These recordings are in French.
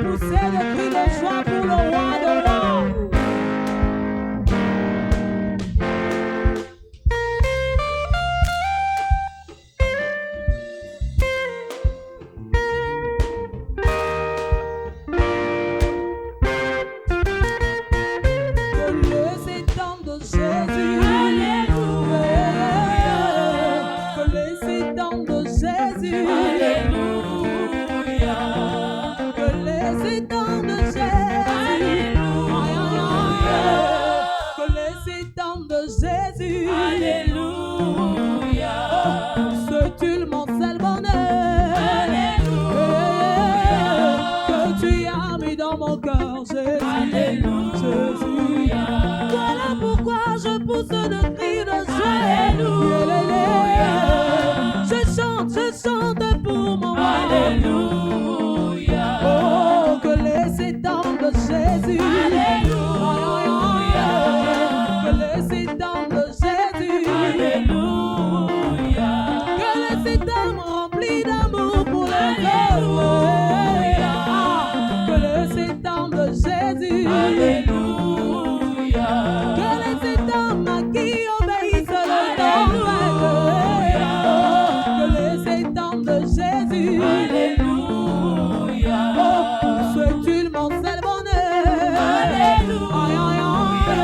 pousser des cris de joie pour le roi de l'or. Voilà pourquoi je pousse de cris de joie. Alléluia. Je chante pour mon roi. Alléluia. Oh, que les étangs de Jésus. Alléluia. Que les étangs de Jésus. Alléluia. Que les étangs remplis d'amour pour les Alléluia. Que les étangs de Jésus. Alléluia. Que les étangs qui obéissent le temps. Que les étangs de Jésus. Alléluia. Oh, c'est tellement seul bonheur. Alléluia.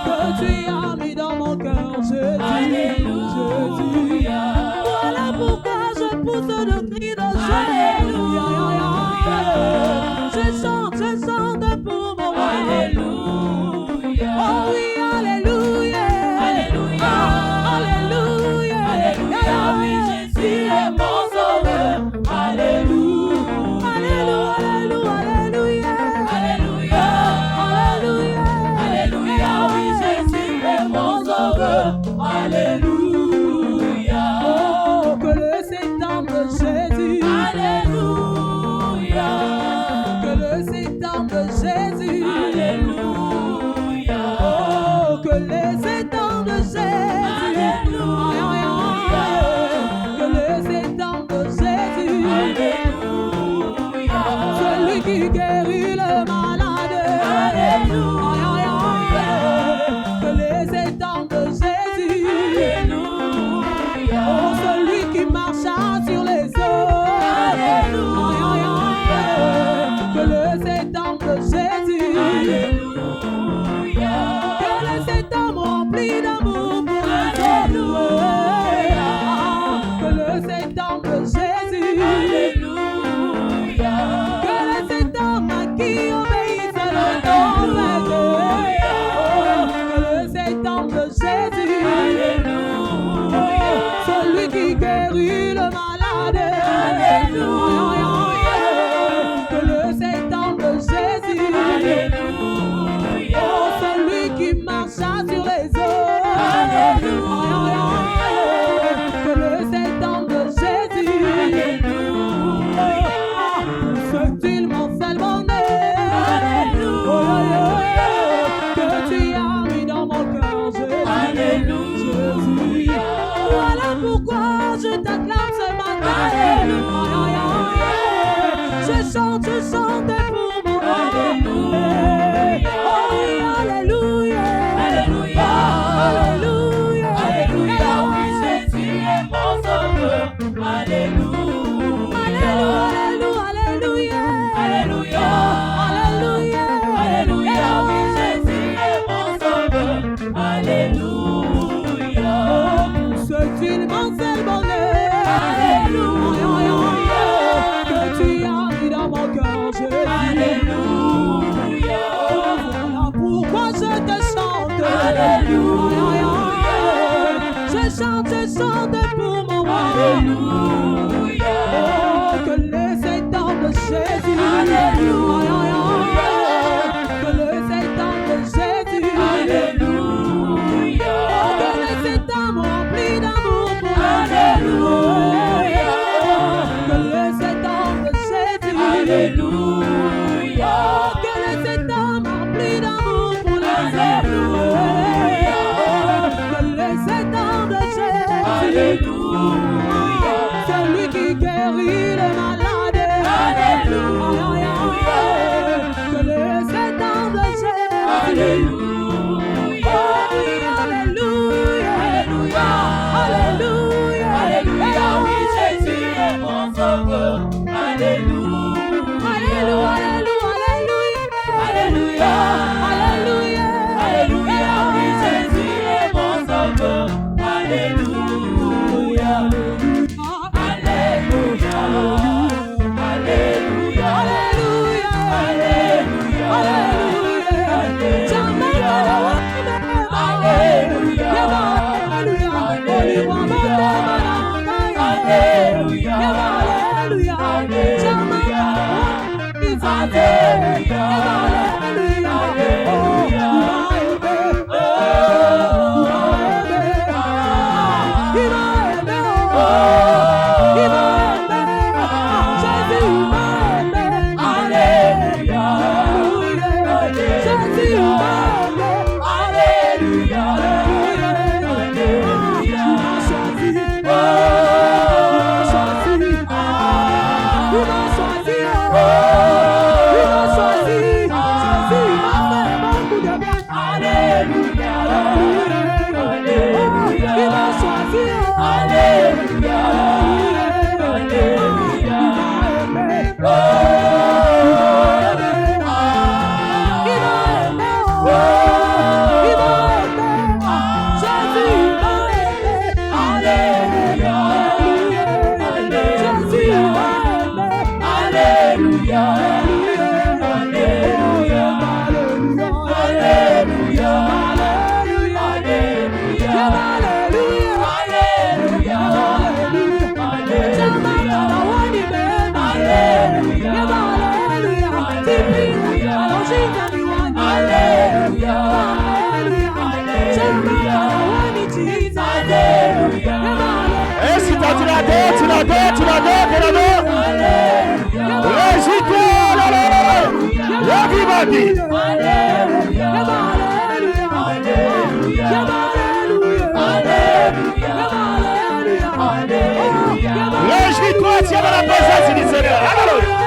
Que tu as mis dans mon cœur, Jésus. Alléluia. Voilà pourquoi je pousse de cris de joie. Alléluia. Je chante pour mon roi. Alléluia. Oh oui, alléluia. Alléluia. Alléluia. Alléluia. Oui, Jésus est mon sauveur. Alléluia. Alléluia. Alléluia. Alléluia. Alléluia. Alléluia. Oui, Jésus est mon sauveur. Alléluia. Oh, que les étangs de Jésus. Alléluia. Que les étangs de Jésus. Alléluia. Oh, que les étangs de Jésus. Alléluia. Que les étangs de Jésus. Alléluia. Celui qui guérit le malade. Alléluia. Que les étangs de Jésus. Alléluia. Oh, celui qui marcha sur les eaux. Alléluia. Que les étangs de Jésus. Alléluia. Que les étangs remplis d'amour pour les Alléluia. Que les étangs de Jésus. Alléluia. Que les étangs qui obéissent le temps. Alléluia. Que les étangs de Jésus. Alléluia. Celui qui guérit le malade. Alléluia. Que les étangs de Jésus. Alléluia. Oh, celui qui marcha sur les eaux. Alléluia. Que les étangs de Jésus. Alléluia. C'est-il mon seul bonheur. Alléluia. Que tu as mis dans mon cœur, Jésus. Alléluia. Voilà pourquoi je t'acclame ce matin. Alléluia. Je chante pour mon roi. Alléluia. Oh oui, alléluia. Alléluia. Alléluia. Alléluia. Oui, Jésus est mon sauveur. Alléluia. Alléluia. Alléluia. Alléluia. Alléluia. Oui, Jésus est mon sauveur. Alléluia. C'est-il mon seul bonheur. Alléluia. Que tu as mis dans mon cœur, Jésus. Alléluia. Voilà pourquoi je te chante. Alléluia. Je chante pour mon roi. Alléluia. Oh, que les étangs de Jésus. Alléluia. Que les étangs de Jésus. Alléluia. Oh, que les étangs remplis d'amour pour Alléluia. Que les étangs de Jésus. Alléluia. Que les étangs remplis d'amour pour Alléluia. Que les étangs de Jésus. Alléluia. Celui qui guérit le malade. Alléluia. Jesus. Réjouis-toi, tiens dans la présence du Seigneur. Alléluia.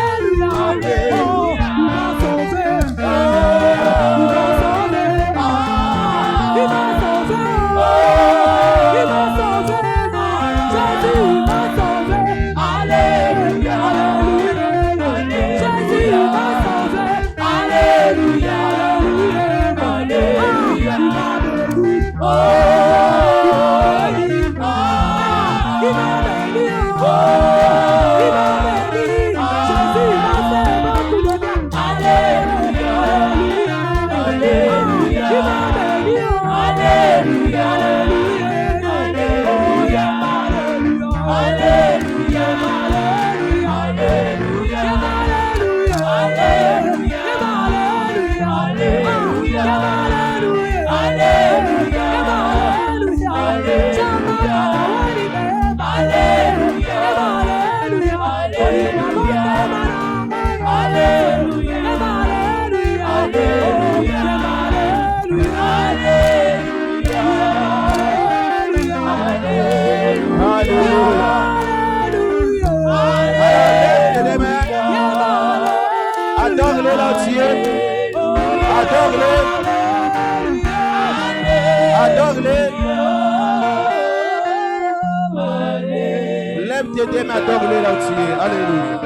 Lève tes mains, adore-le là où tu es. Alléluia.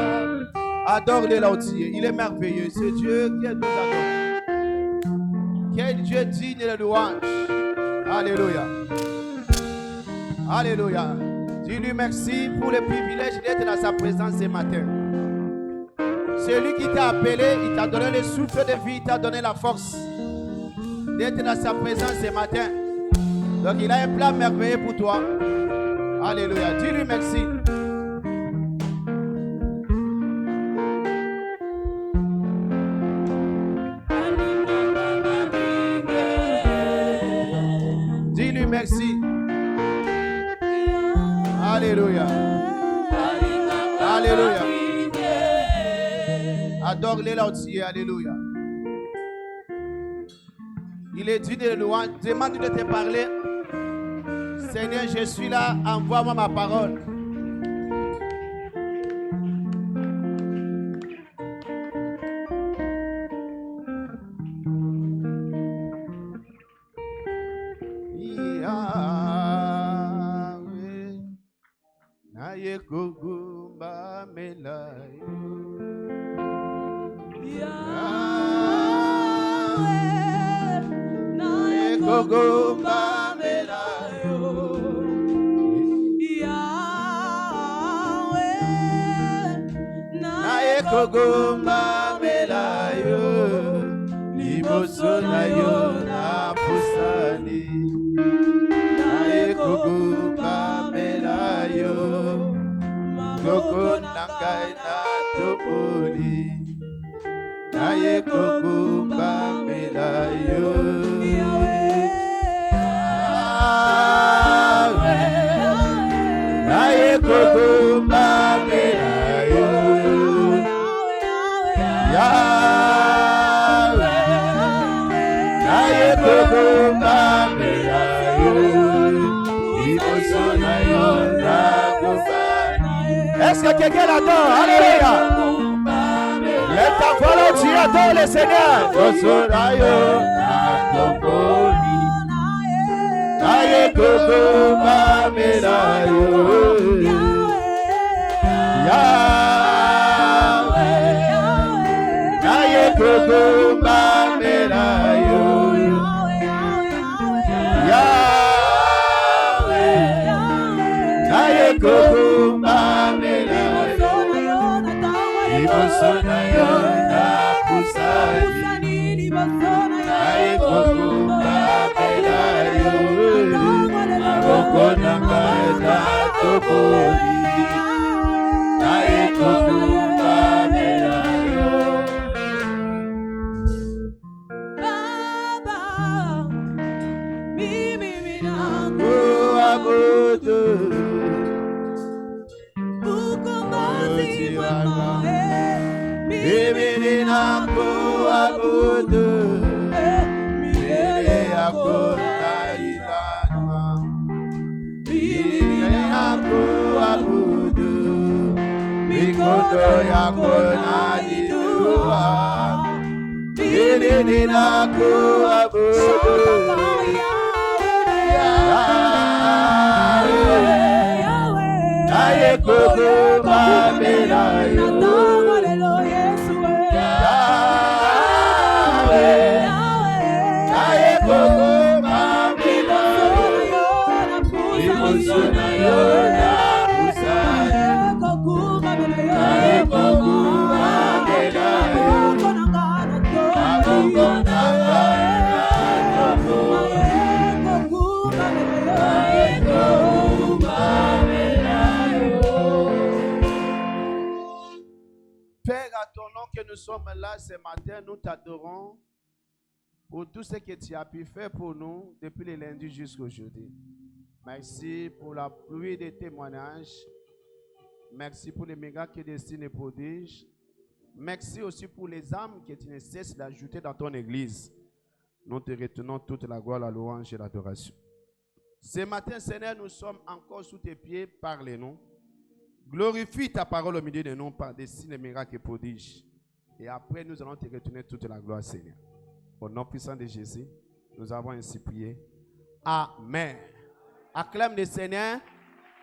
Adore-le là où tu es. Il est merveilleux. C'est Dieu qui nous adore. Quel Dieu digne de louange. Alléluia. Alléluia. Dis-lui merci pour le privilège d'être dans sa présence ce matin. C'est lui qui t'a appelé, il t'a donné le souffle de vie, il t'a donné la force d'être dans sa présence ce matin. Donc il a un plan merveilleux pour toi. Alléluia. Dis-lui merci. Dis-lui merci. Alléluia. Alléluia. Adore-le là où tu es. Alléluia. Il est dit de louange. Demande de te parler. Seigneur, je suis là. Envoie-moi ma parole. Naye kokumba melayo. Naye kokumba melayo. Naye kokumba melayo. Ibosona yo nakufa. Est-ce que quelqu'un l'adore? Alléluia. Let ta volonté adore le Seigneur. Ibosona yo nakufa. Naye kokumba melayo. Naye kokumba melayo. Naye kokumba melayo. Ibosona yo nakusali. Naye kokumba melayo. Abokonanga na tokoli. Naye kokumba melayo. Baba, mimi minangu Abudu. ukombozi wako, Mimi ninakuabudu. Milele yako naitanwa. Mimi ninakuabudu. Mikono yako nainua. Mimi ninakuabudu. Naye kokumba melayo. Naye kokumba melayo. Ibosona yo nakusali. Naye kokumba melayo. Abokonanga na tokoli. Naye kokumba melayo. Père, à ton nom que nous sommes là ce matin, nous t'adorons pour tout ce que tu as pu faire pour nous depuis le lundi jusqu'à aujourd'hui. Merci pour la pluie de témoignages. Merci pour les miracles que destinés et prodiges. Merci aussi pour les âmes que tu ne cesses d'ajouter dans ton église. Nous te retenons toute la gloire, la louange et l'adoration. Ce matin, Seigneur, nous sommes encore sous tes pieds. Parlez-nous. Glorifie ta parole au milieu de nous par des signes, miracles et prodiges. Et après, nous allons te retourner toute la gloire, Seigneur. Au nom puissant de Jésus, nous avons ainsi prié. Amen. Acclame le Seigneur.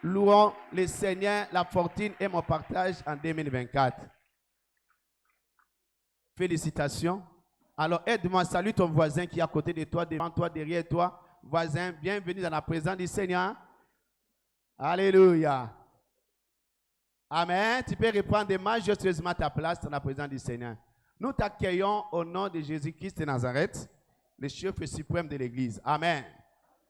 Louons le Seigneur, la fortune et mon partage en 2024. Félicitations. Alors aide-moi, salue ton voisin qui est à côté de toi, devant toi, derrière toi. Voisin, bienvenue dans la présence du Seigneur. Alléluia. Amen. Tu peux reprendre majestueusement ta place dans la présence du Seigneur. Nous t'accueillons au nom de Jésus-Christ de Nazareth, le chef suprême de l'Église. Amen.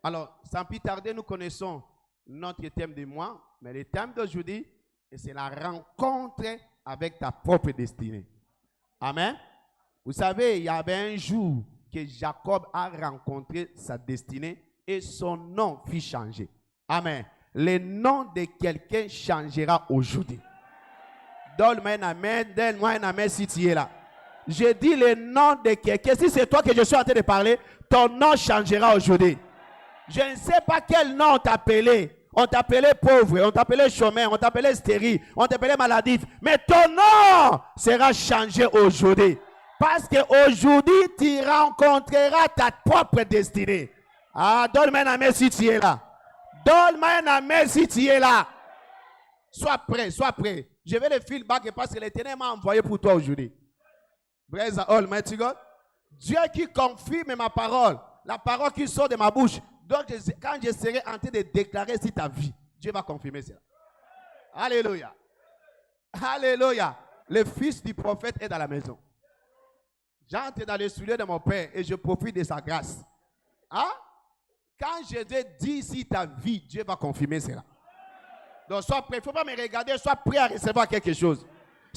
Alors, sans plus tarder, nous connaissons notre thème du mois, mais le thème d'aujourd'hui, c'est la rencontre avec ta propre destinée. Amen. Vous savez, il y avait un jour que Jacob a rencontré sa destinée et son nom fut changé. Amen. Le nom de quelqu'un changera aujourd'hui. Donne-moi un amen, donne-moi un amen si tu es là. Je dis le nom de quelqu'un. Si c'est toi que je suis en train de parler, ton nom changera aujourd'hui. Je ne sais pas quel nom on t'appelait. On t'appelait pauvre, on t'appelait chômeur, on t'appelait stérile, on t'appelait maladif. Mais ton nom sera changé aujourd'hui. Parce qu'aujourd'hui, tu rencontreras ta propre destinée. Ah, donne-moi un amen si tu es là. Donne-moi un amen si tu es là. Sois prêt, sois prêt. Je vais le feedback parce que l'Éternel m'a envoyé pour toi aujourd'hui. Praise Almighty God. Dieu qui confirme ma parole, la parole qui sort de ma bouche. Donc, quand je serai en train de déclarer sur ta vie, Dieu va confirmer cela. Alléluia. Alléluia. Le fils du prophète est dans la maison. J'entre dans le soulier de mon père et je profite de sa grâce. Hein? Quand je te dis si ta vie, Dieu va confirmer cela. Donc, sois prêt. Il ne faut pas me regarder, sois prêt à recevoir quelque chose.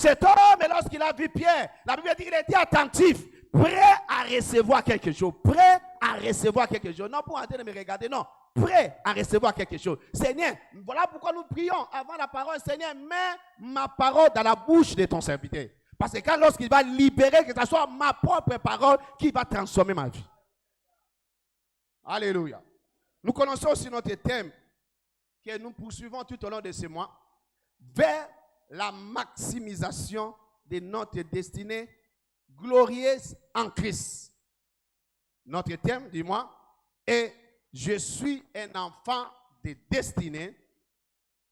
Cet homme, lorsqu'il a vu Pierre, la Bible dit qu'il était attentif, prêt à recevoir quelque chose. Prêt à recevoir quelque chose. Non pour en train de me regarder, non. Prêt à recevoir quelque chose. Seigneur, voilà pourquoi nous prions avant la parole. Seigneur, mets ma parole dans la bouche de ton serviteur. Parce que quand lorsqu'il va libérer, que ce soit ma propre parole qui va transformer ma vie. Alléluia. Nous connaissons aussi notre thème que nous poursuivons tout au long de ce mois vers la maximisation de notre destinée glorieuse en Christ. Notre thème, dis-moi, est « Je suis un enfant de destinée.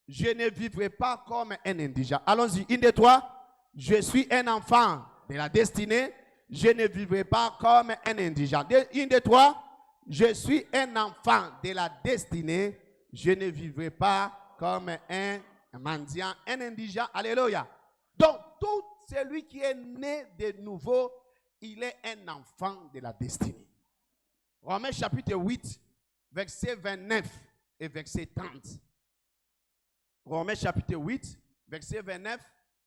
Je ne vivrai pas comme un indigent. » Allons-y, une de toi. Je suis un enfant de la destinée. Je ne vivrai pas comme un indigent. Une de toi. Je suis un enfant de la destinée. Je ne vivrai pas comme un mendiant, un indigent. Alléluia. Donc, tout celui qui est né de nouveau, il est un enfant de la destinée. Romains chapitre 8, verset 29 et verset 30. Romains chapitre 8, verset 29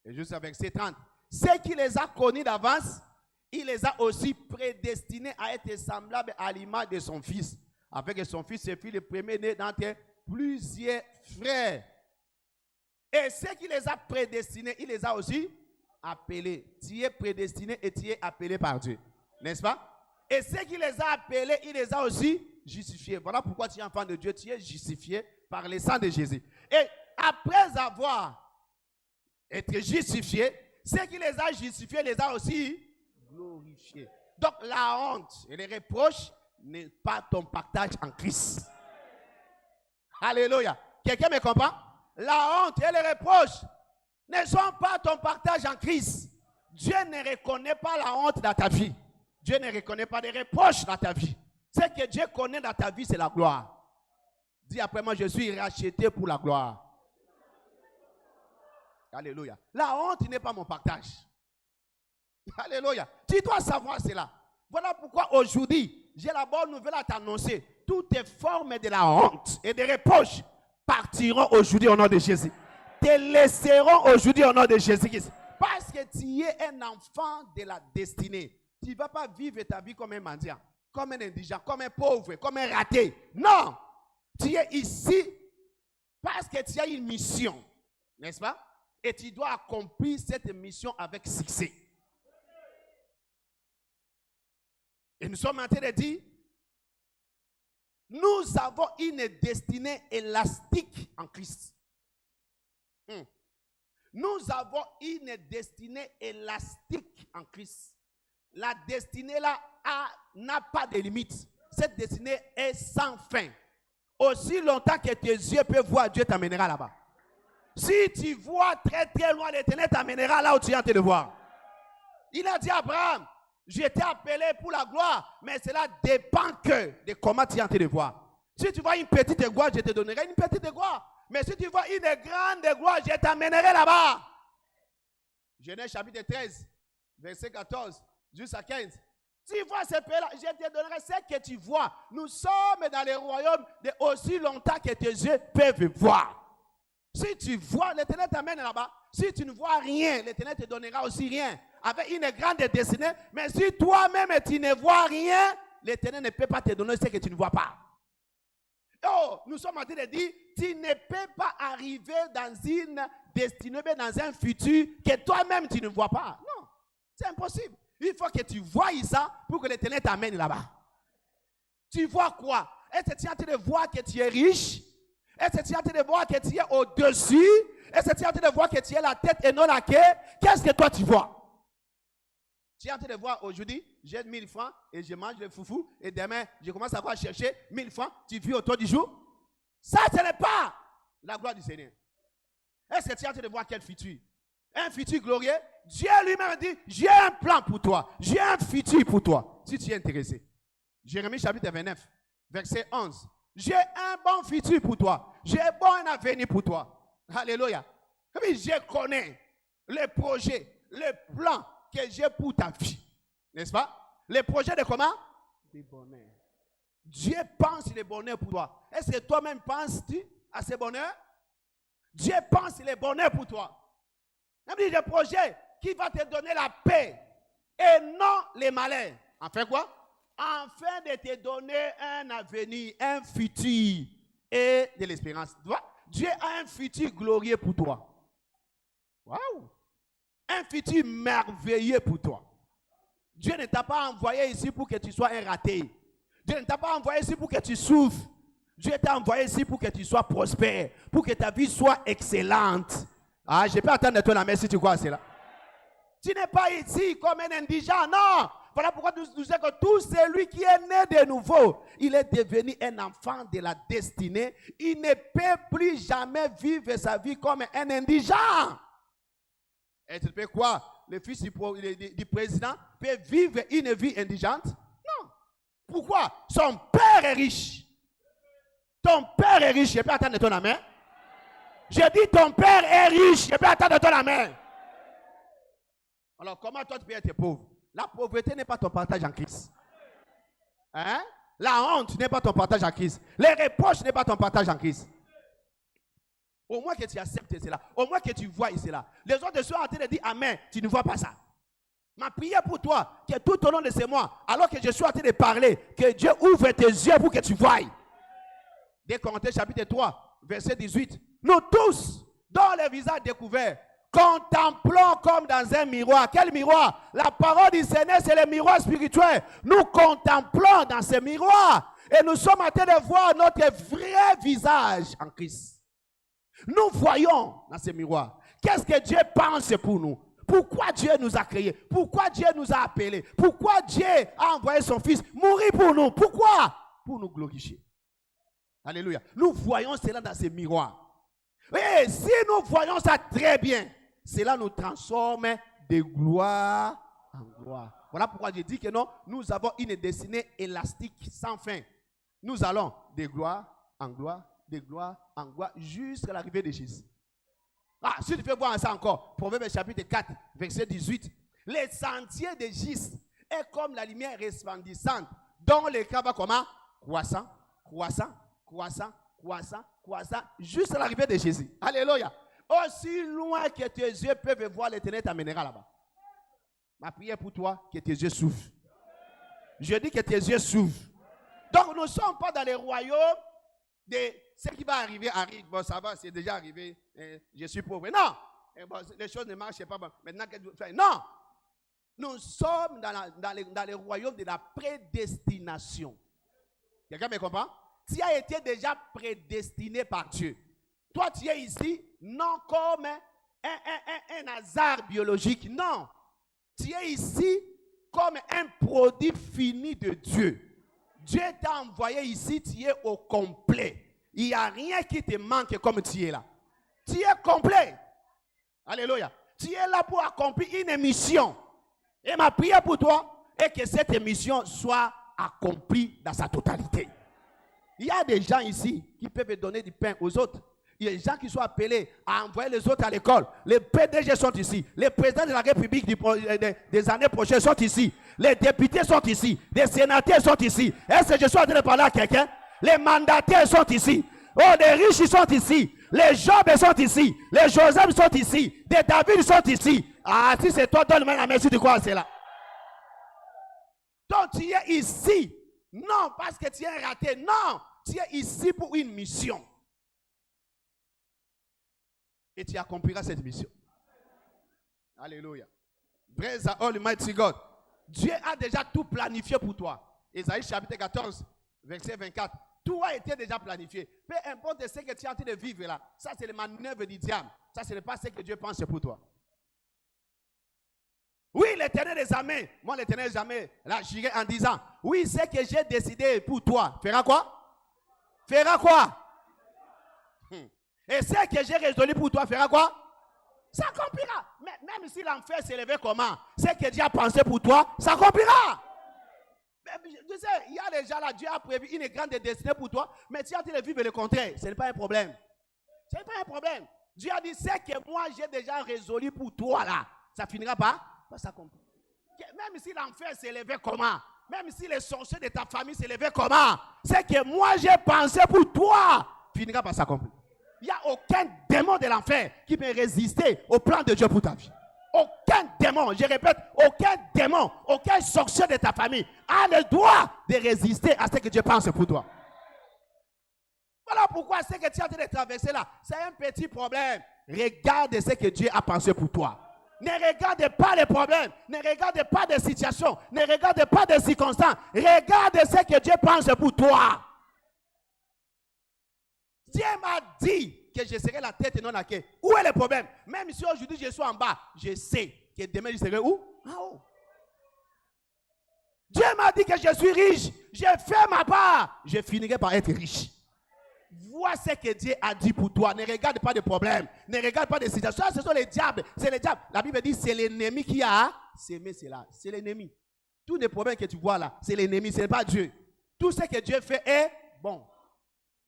et jusqu'à verset 30. Ceux qui les a connus d'avance, il les a aussi prédestinés à être semblables à l'image de son fils, afin que son fils se fût le premier-né d'entre plusieurs frères. Et ceux qui les a prédestinés, il les a aussi appelés. Tu es prédestiné et tu es appelé par Dieu. N'est-ce pas? Et ceux qui les a appelés, il les a aussi justifiés. Voilà pourquoi tu es enfant de Dieu, tu es justifié par le sang de Jésus. Et après avoir été justifié, ceux qui les a justifiés, les a aussi glorifiés. Donc la honte et les reproches n'est pas ton partage en Christ. Alléluia. Quelqu'un me comprend? La honte et les reproches ne sont pas ton partage en Christ. Dieu ne reconnaît pas la honte dans ta vie. Dieu ne reconnaît pas des reproches dans ta vie. Ce que Dieu connaît dans ta vie, c'est la gloire. Dis après moi, je suis racheté pour la gloire. Alléluia. La honte n'est pas mon partage. Alléluia. Tu dois savoir cela. Voilà pourquoi aujourd'hui, j'ai la bonne nouvelle à t'annoncer. Toutes les formes de la honte et des reproches partiront aujourd'hui au nom de Jésus. Te laisseront aujourd'hui au nom de Jésus-Christ. Parce que tu es un enfant de la destinée. Tu ne vas pas vivre ta vie comme un mendiant, comme un indigent, comme un pauvre, comme un raté. Non. Tu es ici parce que tu as une mission. N'est-ce pas? Et tu dois accomplir cette mission avec succès. Et nous sommes en train de dire, nous avons une destinée élastique en Christ. Nous avons une destinée élastique en Christ. La destinée là n'a pas de limite. Cette destinée est sans fin. Aussi longtemps que tes yeux peuvent voir, Dieu t'amènera là-bas. Si tu vois très très loin, l'Éternel t'amènera là où tu es en train de voir. Il a dit à Abraham, je t'ai appelé pour la gloire, mais cela dépend que de comment tu es en train de voir. Si tu vois une petite gloire, je te donnerai une petite gloire. Mais si tu vois une grande gloire, je t'amènerai là-bas. Genèse chapitre 13, verset 14 jusqu'à 15. Tu vois ce pays-là, je te donnerai ce que tu vois. Nous sommes dans le royaume de aussi longtemps que tes yeux peuvent voir. Si tu vois, l'Éternel t'amène là-bas. Si tu ne vois rien, l'Éternel te donnera aussi rien. Avec une grande destinée. Mais si toi-même tu ne vois rien, l'Éternel ne peut pas te donner ce que tu ne vois pas. Oh, nous sommes en train de dire, tu ne peux pas arriver dans une destinée, dans un futur que toi-même tu ne vois pas. Non, c'est impossible. Il faut que tu voies ça pour que l'Éternel t'amène là-bas. Tu vois quoi? Est-ce que tu es en train de voir que tu es riche? Est-ce que tu es en train de voir que tu es au-dessus? Est-ce que tu es en train de voir que tu es la tête et non la queue? Qu'est-ce que toi tu vois? Tu es en train de voir aujourd'hui, j'ai 1000 francs et je mange le foufou et demain, je commence à chercher 1000 francs. Tu vis autour du jour? Ça, ce n'est pas la gloire du Seigneur. Est-ce que tu es en train de voir quel futur? Un futur glorieux? Dieu lui-même dit, j'ai un plan pour toi. J'ai un futur pour toi. Si tu es intéressé. Jérémie chapitre 29, verset 11. J'ai un bon futur pour toi. J'ai un bon avenir pour toi. Alléluia. Et puis je connais les projets, les plans que j'ai pour ta vie. N'est-ce pas? Les projets de comment? De bonheur. Dieu pense le bonheur pour toi. Est-ce que toi-même penses-tu à ce bonheur? Dieu pense le bonheur pour toi. Il dit des projets qui vont te donner la paix et non les malheurs. Enfin quoi? Afin de te donner un avenir, un futur et de l'espérance. Tu vois? Dieu a un futur glorieux pour toi. Waouh! Un futur merveilleux pour toi. Dieu ne t'a pas envoyé ici pour que tu sois un raté. Dieu ne t'a pas envoyé ici pour que tu souffres. Dieu t'a envoyé ici pour que tu sois prospère, pour que ta vie soit excellente. Ah, je peux attendre de toi la main si tu crois à cela. Tu n'es pas ici comme un indigent, non. Voilà pourquoi nous disons que tout celui qui est né de nouveau, il est devenu un enfant de la destinée. Il ne peut plus jamais vivre sa vie comme un indigent. Et tu peux quoi? Le fils du président peut vivre une vie indigente? Non. Pourquoi? Son père est riche. Ton père est riche. Je peux attendre de ton main. Je dis ton père est riche. Je peux attendre de ton main. Alors comment toi tu peux être pauvre? La pauvreté n'est pas ton partage en Christ. Hein? La honte n'est pas ton partage en Christ. Les reproches n'est pas ton partage en Christ. Au moins que tu acceptes cela. Au moins que tu vois cela. Les autres sont en train de dire Amen. Tu ne vois pas ça. Ma prière pour toi, que tout au long de ces mois, alors que je suis en train de parler, que Dieu ouvre tes yeux pour que tu voies. Dès Corinthiens chapitre 3, verset 18. Nous tous, dans les visages découverts, contemplons comme dans un miroir. Quel miroir? La parole du Seigneur, c'est le miroir spirituel. Nous contemplons dans ce miroir et nous sommes en train de voir notre vrai visage en Christ. Nous voyons dans ce miroir. Qu'est-ce que Dieu pense pour nous? Pourquoi Dieu nous a créés? Pourquoi Dieu nous a appelés? Pourquoi Dieu a envoyé son Fils mourir pour nous? Pourquoi? Pour nous glorifier. Alléluia. Nous voyons cela dans ce miroir. Et si nous voyons ça très bien, cela nous transforme de gloire en gloire. Voilà pourquoi je dis que non, nous avons une destinée élastique sans fin. Nous allons de gloire en gloire, de gloire en gloire, jusqu'à l'arrivée de Jésus. Ah, si tu fais voir ça encore, Proverbe chapitre 4, verset 18. Les sentiers de Jésus est comme la lumière resplendissante, dont l'écran va comment? Croissant, croissant, croissant, croissant, croissant, jusqu'à l'arrivée de Jésus. Alléluia. Aussi loin que tes yeux peuvent voir, l'Éternel t'amènera là-bas. Ma prière pour toi, que tes yeux s'ouvrent. Je dis que tes yeux s'ouvrent. Donc nous ne sommes pas dans les royaumes de ce qui va arriver, arrive. Bon, ça va, c'est déjà arrivé. Je suis pauvre. Non. Bon, les choses ne marchent pas. Bon, maintenant, qu'est-ce que tu fais? Non. Nous sommes dans les royaumes de la prédestination. Quelqu'un me comprend? Tu as été déjà prédestiné par Dieu. Toi, tu es ici, non comme un hasard biologique. Non. Tu es ici comme un produit fini de Dieu. Dieu t'a envoyé ici, tu es au complet. Il n'y a rien qui te manque comme tu es là. Tu es complet. Alléluia. Tu es là pour accomplir une mission. Et ma prière pour toi est que cette mission soit accomplie dans sa totalité. Il y a des gens ici qui peuvent donner du pain aux autres. Il y a des gens qui sont appelés à envoyer les autres à l'école. Les PDG sont ici. Les présidents de la République des années prochaines sont ici. Les députés sont ici. Les sénateurs sont ici. Est-ce que je suis en train de parler à quelqu'un? Les mandataires sont ici. Oh, les riches sont ici. Les Job sont ici. Les Joseph sont ici. Les David sont ici. Ah, si c'est toi, donne-moi la main si tu crois à cela. Donc tu es ici. Non, parce que tu es raté. Non, tu es ici pour une mission. Et tu accompliras cette mission. Alléluia. Praise the Almighty God. Dieu a déjà tout planifié pour toi. Ésaïe chapitre 14, verset 24. Tout a été déjà planifié. Peu importe ce que tu es en train de vivre là. Ça, c'est le manœuvre du diable. Ça, ce n'est pas ce que Dieu pense pour toi. Oui, l'Éternel des armées. Moi, l'Éternel des armées, là, j'irai en disant, oui, ce que j'ai décidé pour toi, fera quoi? Fera quoi? Et ce que j'ai résolu pour toi, fera quoi? Ça accomplira. Mais même si l'enfer s'est levé comment? Ce que Dieu a pensé pour toi, ça accomplira. Tu sais, il y a déjà là, Dieu a prévu une grande destinée pour toi, mais tu as dit de vivre le contraire. Ce n'est pas un problème. Ce n'est pas un problème. Dieu a dit, ce que moi j'ai déjà résolu pour toi là, ça finira par s'accomplir. Même si l'enfer s'est levé comment? Même si les sorciers de ta famille s'est levé comment? Ce que moi j'ai pensé pour toi finira par s'accomplir. Il n'y a aucun démon de l'enfer qui peut résister au plan de Dieu pour ta vie. Aucun démon, je répète, aucun démon, aucun sorcier de ta famille a le droit de résister à ce que Dieu pense pour toi. Voilà pourquoi ce que tu es en train de traverser là, c'est un petit problème. Regarde ce que Dieu a pensé pour toi. Ne regarde pas les problèmes, ne regarde pas les situations, ne regarde pas les circonstances. Regarde ce que Dieu pense pour toi. Dieu m'a dit que je serai la tête et non la queue. Où est le problème? Même si aujourd'hui je suis en bas, je sais que demain je serai où? En haut. Dieu m'a dit que je suis riche. Je fais ma part. Je finirai par être riche. Vois ce que Dieu a dit pour toi. Ne regarde pas de problèmes. Ne regarde pas de situations. Ce sont les diables. C'est les diables. La Bible dit c'est l'ennemi qui a sémé cela. C'est l'ennemi. Tous les problèmes que tu vois là, c'est l'ennemi. Ce n'est pas Dieu. Tout ce que Dieu fait est bon.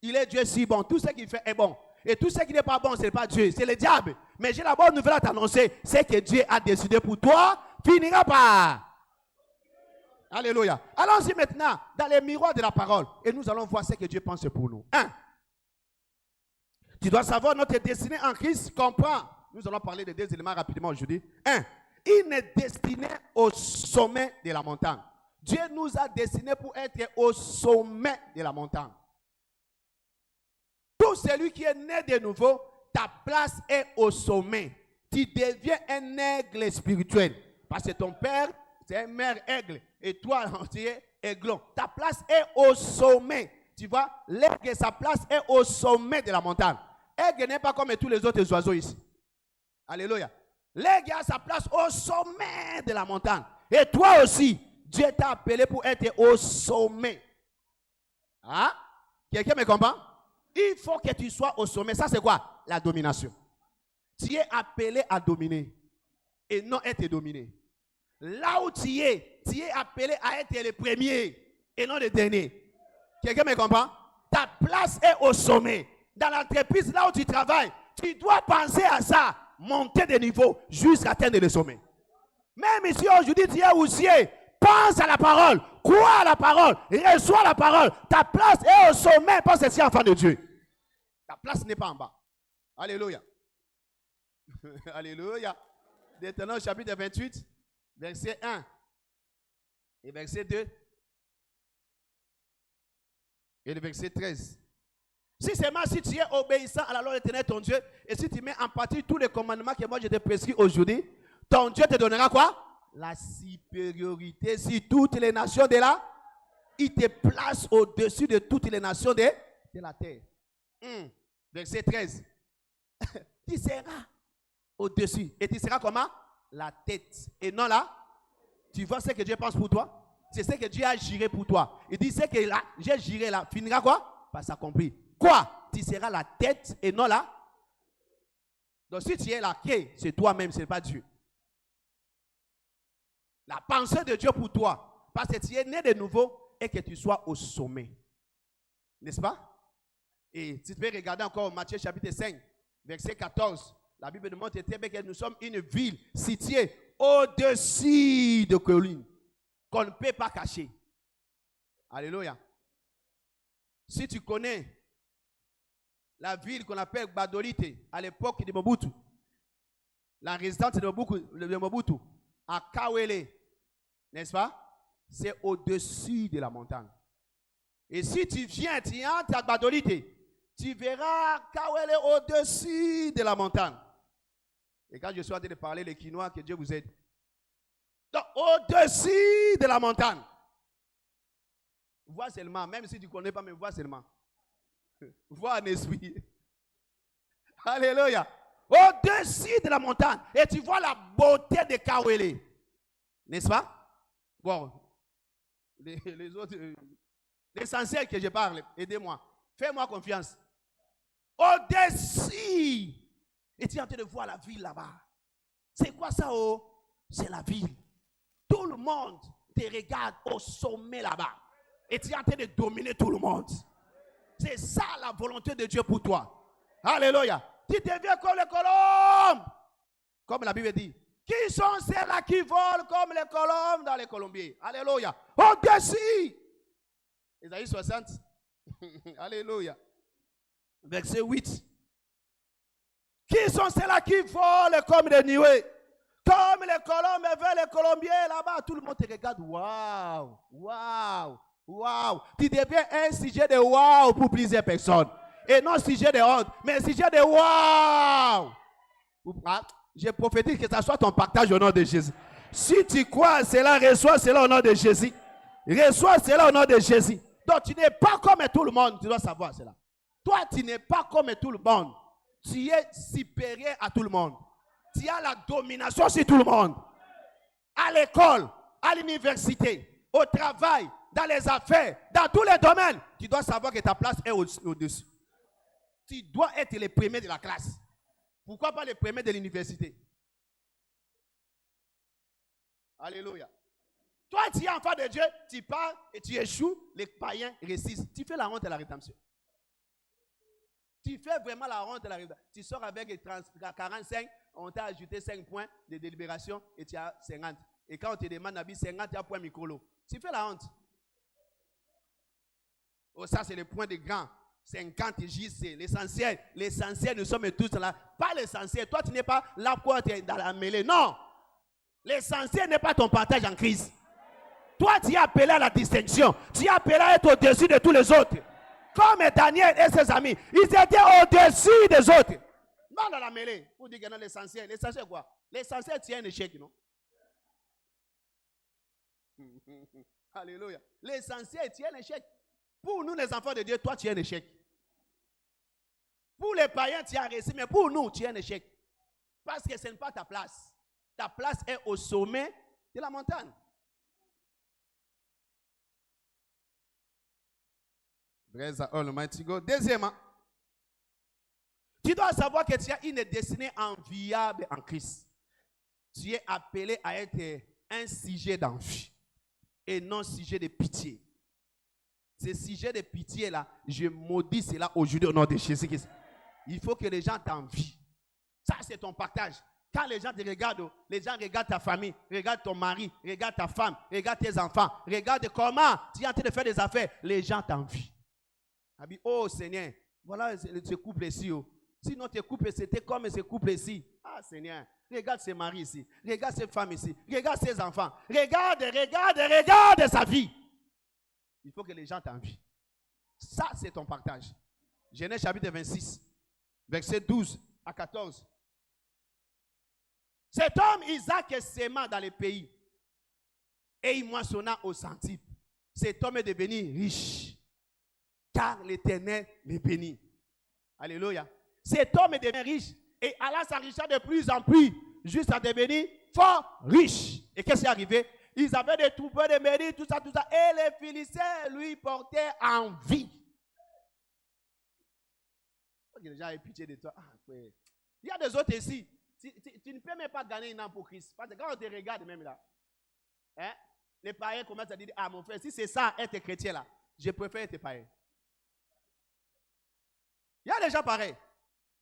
Il est Dieu si bon. Tout ce qu'il fait est bon. Et tout ce qui n'est pas bon, ce n'est pas Dieu. C'est le diable. Mais j'ai la bonne nouvelle à t'annoncer. C'est que Dieu a décidé pour toi. Finira par. Alléluia. Allons-y maintenant dans les miroirs de la parole. Et nous allons voir ce que Dieu pense pour nous. 1. Tu dois savoir notre destinée en Christ comprend. Nous allons parler de 2 éléments rapidement aujourd'hui. 1. Il est destiné au sommet de la montagne. Dieu nous a destinés pour être au sommet de la montagne. Tout celui qui est né de nouveau, ta place est au sommet. Tu deviens un aigle spirituel. Parce que ton père, c'est un mère aigle. Et toi, tu es aiglon. Ta place est au sommet. Tu vois, l'aigle, sa place est au sommet de la montagne. L'aigle n'est pas comme tous les autres oiseaux ici. Alléluia. L'aigle a sa place au sommet de la montagne. Et toi aussi, Dieu t'a appelé pour être au sommet. Hein? Quelqu'un me comprend? Il faut que tu sois au sommet. Ça, c'est quoi? La domination. Tu es appelé à dominer et non être dominé. Là où tu es appelé à être le premier et non le dernier. Quelqu'un me comprend? Ta place est au sommet. Dans l'entreprise, là où tu travailles, tu dois penser à ça. Monter de niveau jusqu'à atteindre le sommet. Même ici, aujourd'hui, tu es aussi. Pense à la parole, crois à la parole, reçois la parole. Ta place est au sommet parce que tu es enfant de Dieu. Ta place n'est pas en bas. Alléluia. Alléluia. Maintenant, chapitre 28, verset 1 et verset 2 et le verset 13. Si seulement si tu es obéissant à la loi de l'Éternel ton Dieu et si tu mets en pratique tous les commandements que moi je te prescris aujourd'hui, ton Dieu te donnera quoi? La supériorité sur toutes les nations de la. Il te place au-dessus de toutes les nations de la terre. Verset 13. Tu seras au-dessus. Et tu seras comment? La tête. Et non là. Tu vois ce que Dieu pense pour toi? C'est ce que Dieu a juré pour toi. Il dit ce que là, j'ai juré là. Finira quoi? Par s'accomplir. Quoi? Tu seras la tête et non là. Donc si tu es la quai, c'est toi-même, ce n'est pas Dieu. La pensée de Dieu pour toi, parce que tu es né de nouveau et que tu sois au sommet. N'est-ce pas? Et si tu peux regarder encore Matthieu chapitre 5, verset 14, la Bible nous montre très bien que nous sommes une ville située au-dessus de collines qu'on ne peut pas cacher. Alléluia. Si tu connais la ville qu'on appelle Gbadolite à l'époque de Mobutu, la résidence de Mobutu, à Kawele, n'est-ce pas? C'est au-dessus de la montagne. Et si tu viens, tu entres à Gbadolite, tu verras Kawele au-dessus de la montagne. Et quand je suis en train de parler le quinois, que Dieu vous aide. Donc, au-dessus de la montagne. Vois seulement, même si tu ne connais pas, mais vois seulement. Vois en esprit. Alléluia. Au-dessus de la montagne. Et tu vois la beauté de Kawele. N'est-ce pas? Bon. Les autres, l'essentiel que je parle, aidez-moi. Fais-moi confiance. Au-dessus. Et tu es en train de voir la ville là-bas. C'est quoi ça, oh? C'est la ville. Tout le monde te regarde au sommet là-bas. Et tu es en train de dominer tout le monde. C'est ça la volonté de Dieu pour toi. Alléluia. Tu deviens comme les colombes. Comme la Bible dit. Qui sont ceux-là qui volent comme les colombes dans les colombiers? Alléluia. Au-dessus. Ésaïe 60. Alléluia. Verset 8. Qui sont ceux-là qui volent comme des nuées? Comme les colombes vers les colombiers là-bas, tout le monde te regarde. Waouh, waouh, waouh. Tu deviens un sujet de waouh pour plusieurs personnes. Et non sujet de honte, mais sujet de waouh. Je prophétise que ça soit ton partage au nom de Jésus. Si tu crois à cela, reçois cela au nom de Jésus. Reçois cela au nom de Jésus. Donc tu n'es pas comme tout le monde, tu dois savoir cela. Toi, tu n'es pas comme tout le monde. Tu es supérieur à tout le monde. Tu as la domination sur tout le monde. À l'école, à l'université, au travail, dans les affaires, dans tous les domaines. Tu dois savoir que ta place est au-dessus. Tu dois être le premier de la classe. Pourquoi pas le premier de l'université? Alléluia. Toi, tu es enfant de Dieu, tu pars et tu échoues, les païens résistent. Tu fais la honte et la rédemption. Tu fais vraiment la honte et la rédemption. Tu sors avec 45, on t'a ajouté 5 points de délibération et tu as 50. Et quand on te demande d'habiller 50, tu as point micro. Tu fais la honte. Oh, ça, c'est le point de grand. 50 JC. L'essentiel, nous sommes tous là. Pas l'essentiel. Toi, tu n'es pas là pour être dans la mêlée. Non. L'essentiel n'est pas ton partage en crise. Toi, tu es appelé à la distinction. Tu es appelé à être au-dessus de tous les autres. Comme Daniel et ses amis. Ils étaient au-dessus des autres. Non, dans la mêlée. Pour dire que non, l'essentiel. L'essentiel quoi? L'essentiel, tu as un échec, non? Alléluia. L'essentiel, tu as un échec. Pour nous, les enfants de Dieu, toi, tu as un échec. Pour les païens, tu as réussi, mais pour nous, tu as un échec. Parce que ce n'est pas ta place. Ta place est au sommet de la montagne. Deuxièmement, tu dois savoir que tu as une destinée enviable en Christ. Tu es appelé à être un sujet d'envie et non sujet de pitié. Ce sujet de pitié-là, je maudis cela aujourd'hui au nom de Jésus-Christ. Il faut que les gens t'envient. Ça, c'est ton partage. Quand les gens te regardent, les gens regardent ta famille, regardent ton mari, regardent ta femme, regardent tes enfants, regardent comment tu es en train de faire des affaires. Les gens t'envient. Oh Seigneur, voilà ce couple ici. Oh. Sinon, tes couples, c'était comme ce couple ici. Ah Seigneur, regarde ses maris ici, regarde ses femmes ici, regarde ses enfants. Regarde sa vie. Il faut que les gens t'envient. Ça, c'est ton partage. Genèse chapitre 26, verset 12 à 14. Cet homme, Isaac, sema dans le pays et il moissonna au centuple. Cet homme est devenu riche, car l'Éternel le bénit. Alléluia. Cet homme est devenu riche et alla s'enrichir de plus en plus, jusqu'à devenir fort riche. Et qu'est-ce qui est arrivé? Ils avaient des troupeaux de mérite, tout ça. Et les Philistins lui portaient envie. Les gens aient pitié de toi. Il y a des autres ici. Tu ne peux même pas gagner une âme pour Christ. Parce que quand on te regarde même là, les païens commencent à dire, ah mon frère, si c'est ça, être chrétien là, je préfère être païen. Il y a des gens pareils.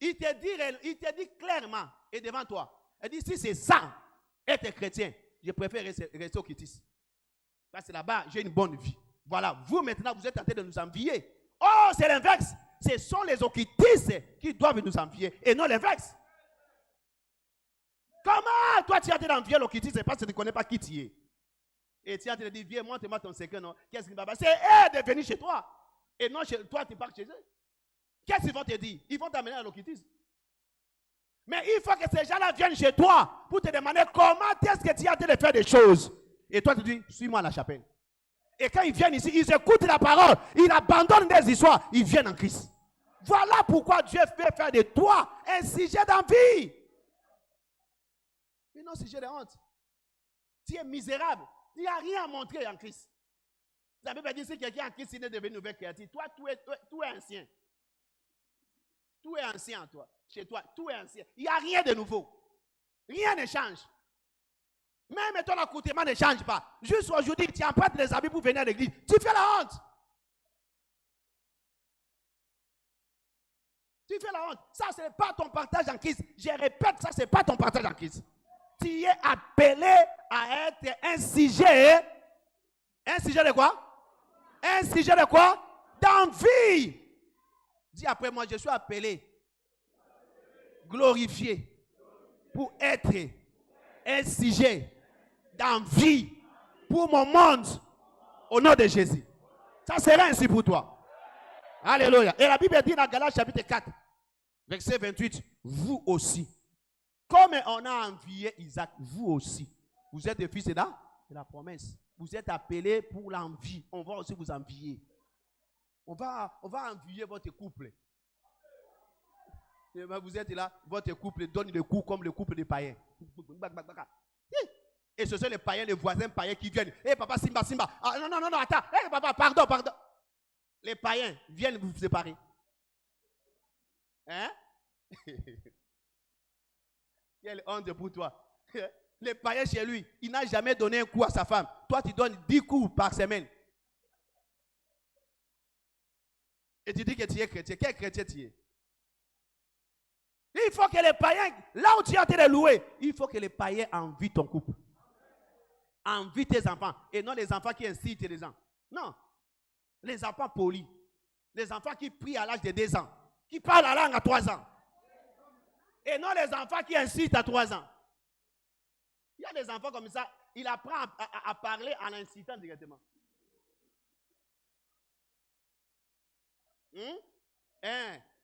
Il te dit clairement et devant toi. Il dit, si c'est ça, être chrétien, je préfère rester au Kitis. Parce que là-bas, j'ai une bonne vie. Voilà, vous maintenant, vous êtes en train de nous envier. Oh, c'est l'inverse. Ce sont les Okitis qui doivent nous envier et non l'inverse. Comment toi tu es en train d'envier l'Okitis, c'est parce que tu ne connais pas qui tu es. Et tu es en train de dire, viens, montre-moi ton secret, non? Qu'est-ce qui va passer? C'est eux de venir chez toi. Et non chez toi, tu pars chez eux. Qu'est-ce qu'ils vont te dire? Ils vont t'amener à l'Okitis. Mais il faut que ces gens-là viennent chez toi pour te demander comment est-ce que tu es en train de faire des choses. Et toi, tu dis, suis-moi à la chapelle. Et quand ils viennent ici, ils écoutent la parole, ils abandonnent des histoires, ils viennent en Christ. Voilà pourquoi Dieu fait faire de toi un sujet d'envie. Et non sujet de honte. Tu es misérable. Il n'y a rien à montrer en Christ. Ça veut pas dire que si quelqu'un en Christ, il est devenu une nouvelle créature. Toi, tout est ancien. Tout est ancien en toi. Chez toi, tout est ancien. Il n'y a rien de nouveau. Rien ne change. Même ton accoutrement ne change pas. Juste aujourd'hui, tu empruntes les habits pour venir à l'église. Tu fais la honte. Tu fais la honte. Ça, ce n'est pas ton partage en Christ. Je répète, ça, ce n'est pas ton partage en Christ. Tu es appelé à être un sujet. Un sujet de quoi? Un sujet de quoi? D'envie. Dis après moi, je suis appelé. glorifié pour être un sujet d'envie pour mon monde au nom de Jésus. Ça sera ainsi pour toi. Alléluia. Et la Bible dit dans Galates chapitre 4, verset 28, vous aussi, comme on a envié Isaac, vous aussi, vous êtes des fils de la promesse. Vous êtes appelés pour l'envie. On va aussi vous envier. On va envier votre couple. Et vous êtes là, votre couple donne le coup comme le couple des païens. Et ce sont les païens, les voisins païens qui viennent. Hé papa, Simba. Ah, non, attends. Hé papa, pardon. Les païens viennent vous séparer. Hein? Quelle honte pour toi. Les païens chez lui, il n'a jamais donné un coup à sa femme. Toi, tu donnes 10 coups par semaine. Et tu dis que tu es chrétien. Quel chrétien tu es? Il faut que les païens, là où tu es en train de louer, il faut que les païens envient ton couple. Envient tes enfants. Et non les enfants qui incitent les gens. Non. Les enfants polis. Les enfants qui prient à l'âge de 2 ans. Qui parlent la langue à 3 ans. Et non les enfants qui incitent à 3 ans. Il y a des enfants comme ça, il apprend à parler en incitant directement.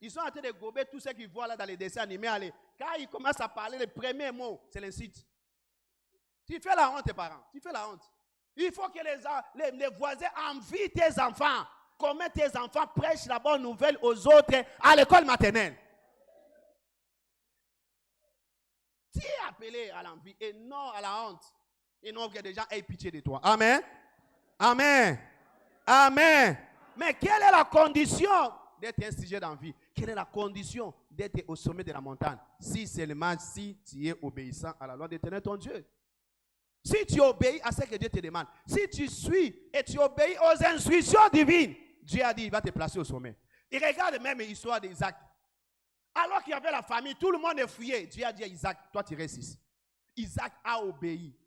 Ils sont en train de gober tout ce qu'ils voient là dans les dessins animés. Allez. Quand ils commencent à parler, les premiers mots, c'est l'incite. Tu fais la honte, tes parents. Tu fais la honte. Il faut que les voisins envient tes enfants. Comment tes enfants prêchent la bonne nouvelle aux autres à l'école maternelle. Tu es appelé à l'envie et non à la honte. Et non que des gens aient pitié de toi. Amen. Amen. Amen. Mais quelle est la condition d'être un sujet d'envie? Quelle est la condition d'être au sommet de la montagne? Si seulement si tu es obéissant à la loi d'Éternel ton Dieu. Si tu obéis à ce que Dieu te demande. Si tu suis et tu obéis aux instructions divines, Dieu a dit il va te placer au sommet. Et regarde même l'histoire d'Isaac. Alors qu'il y avait la famille, tout le monde est fouillé. Dieu a dit à Isaac, toi tu restes ici. Isaac a obéi.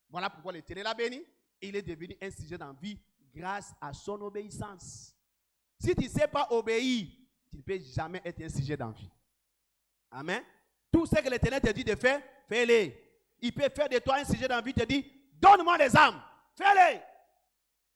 Voilà pourquoi l'Éternel l'a béni. Il est devenu un sujet d'envie grâce à son obéissance. Si tu ne sais pas obéir, tu ne peux jamais être un sujet d'envie. Amen. Tout ce que l'Éternel te dit de faire, fais-le. Il peut faire de toi un sujet d'envie, te dit, donne-moi des âmes, fais-le.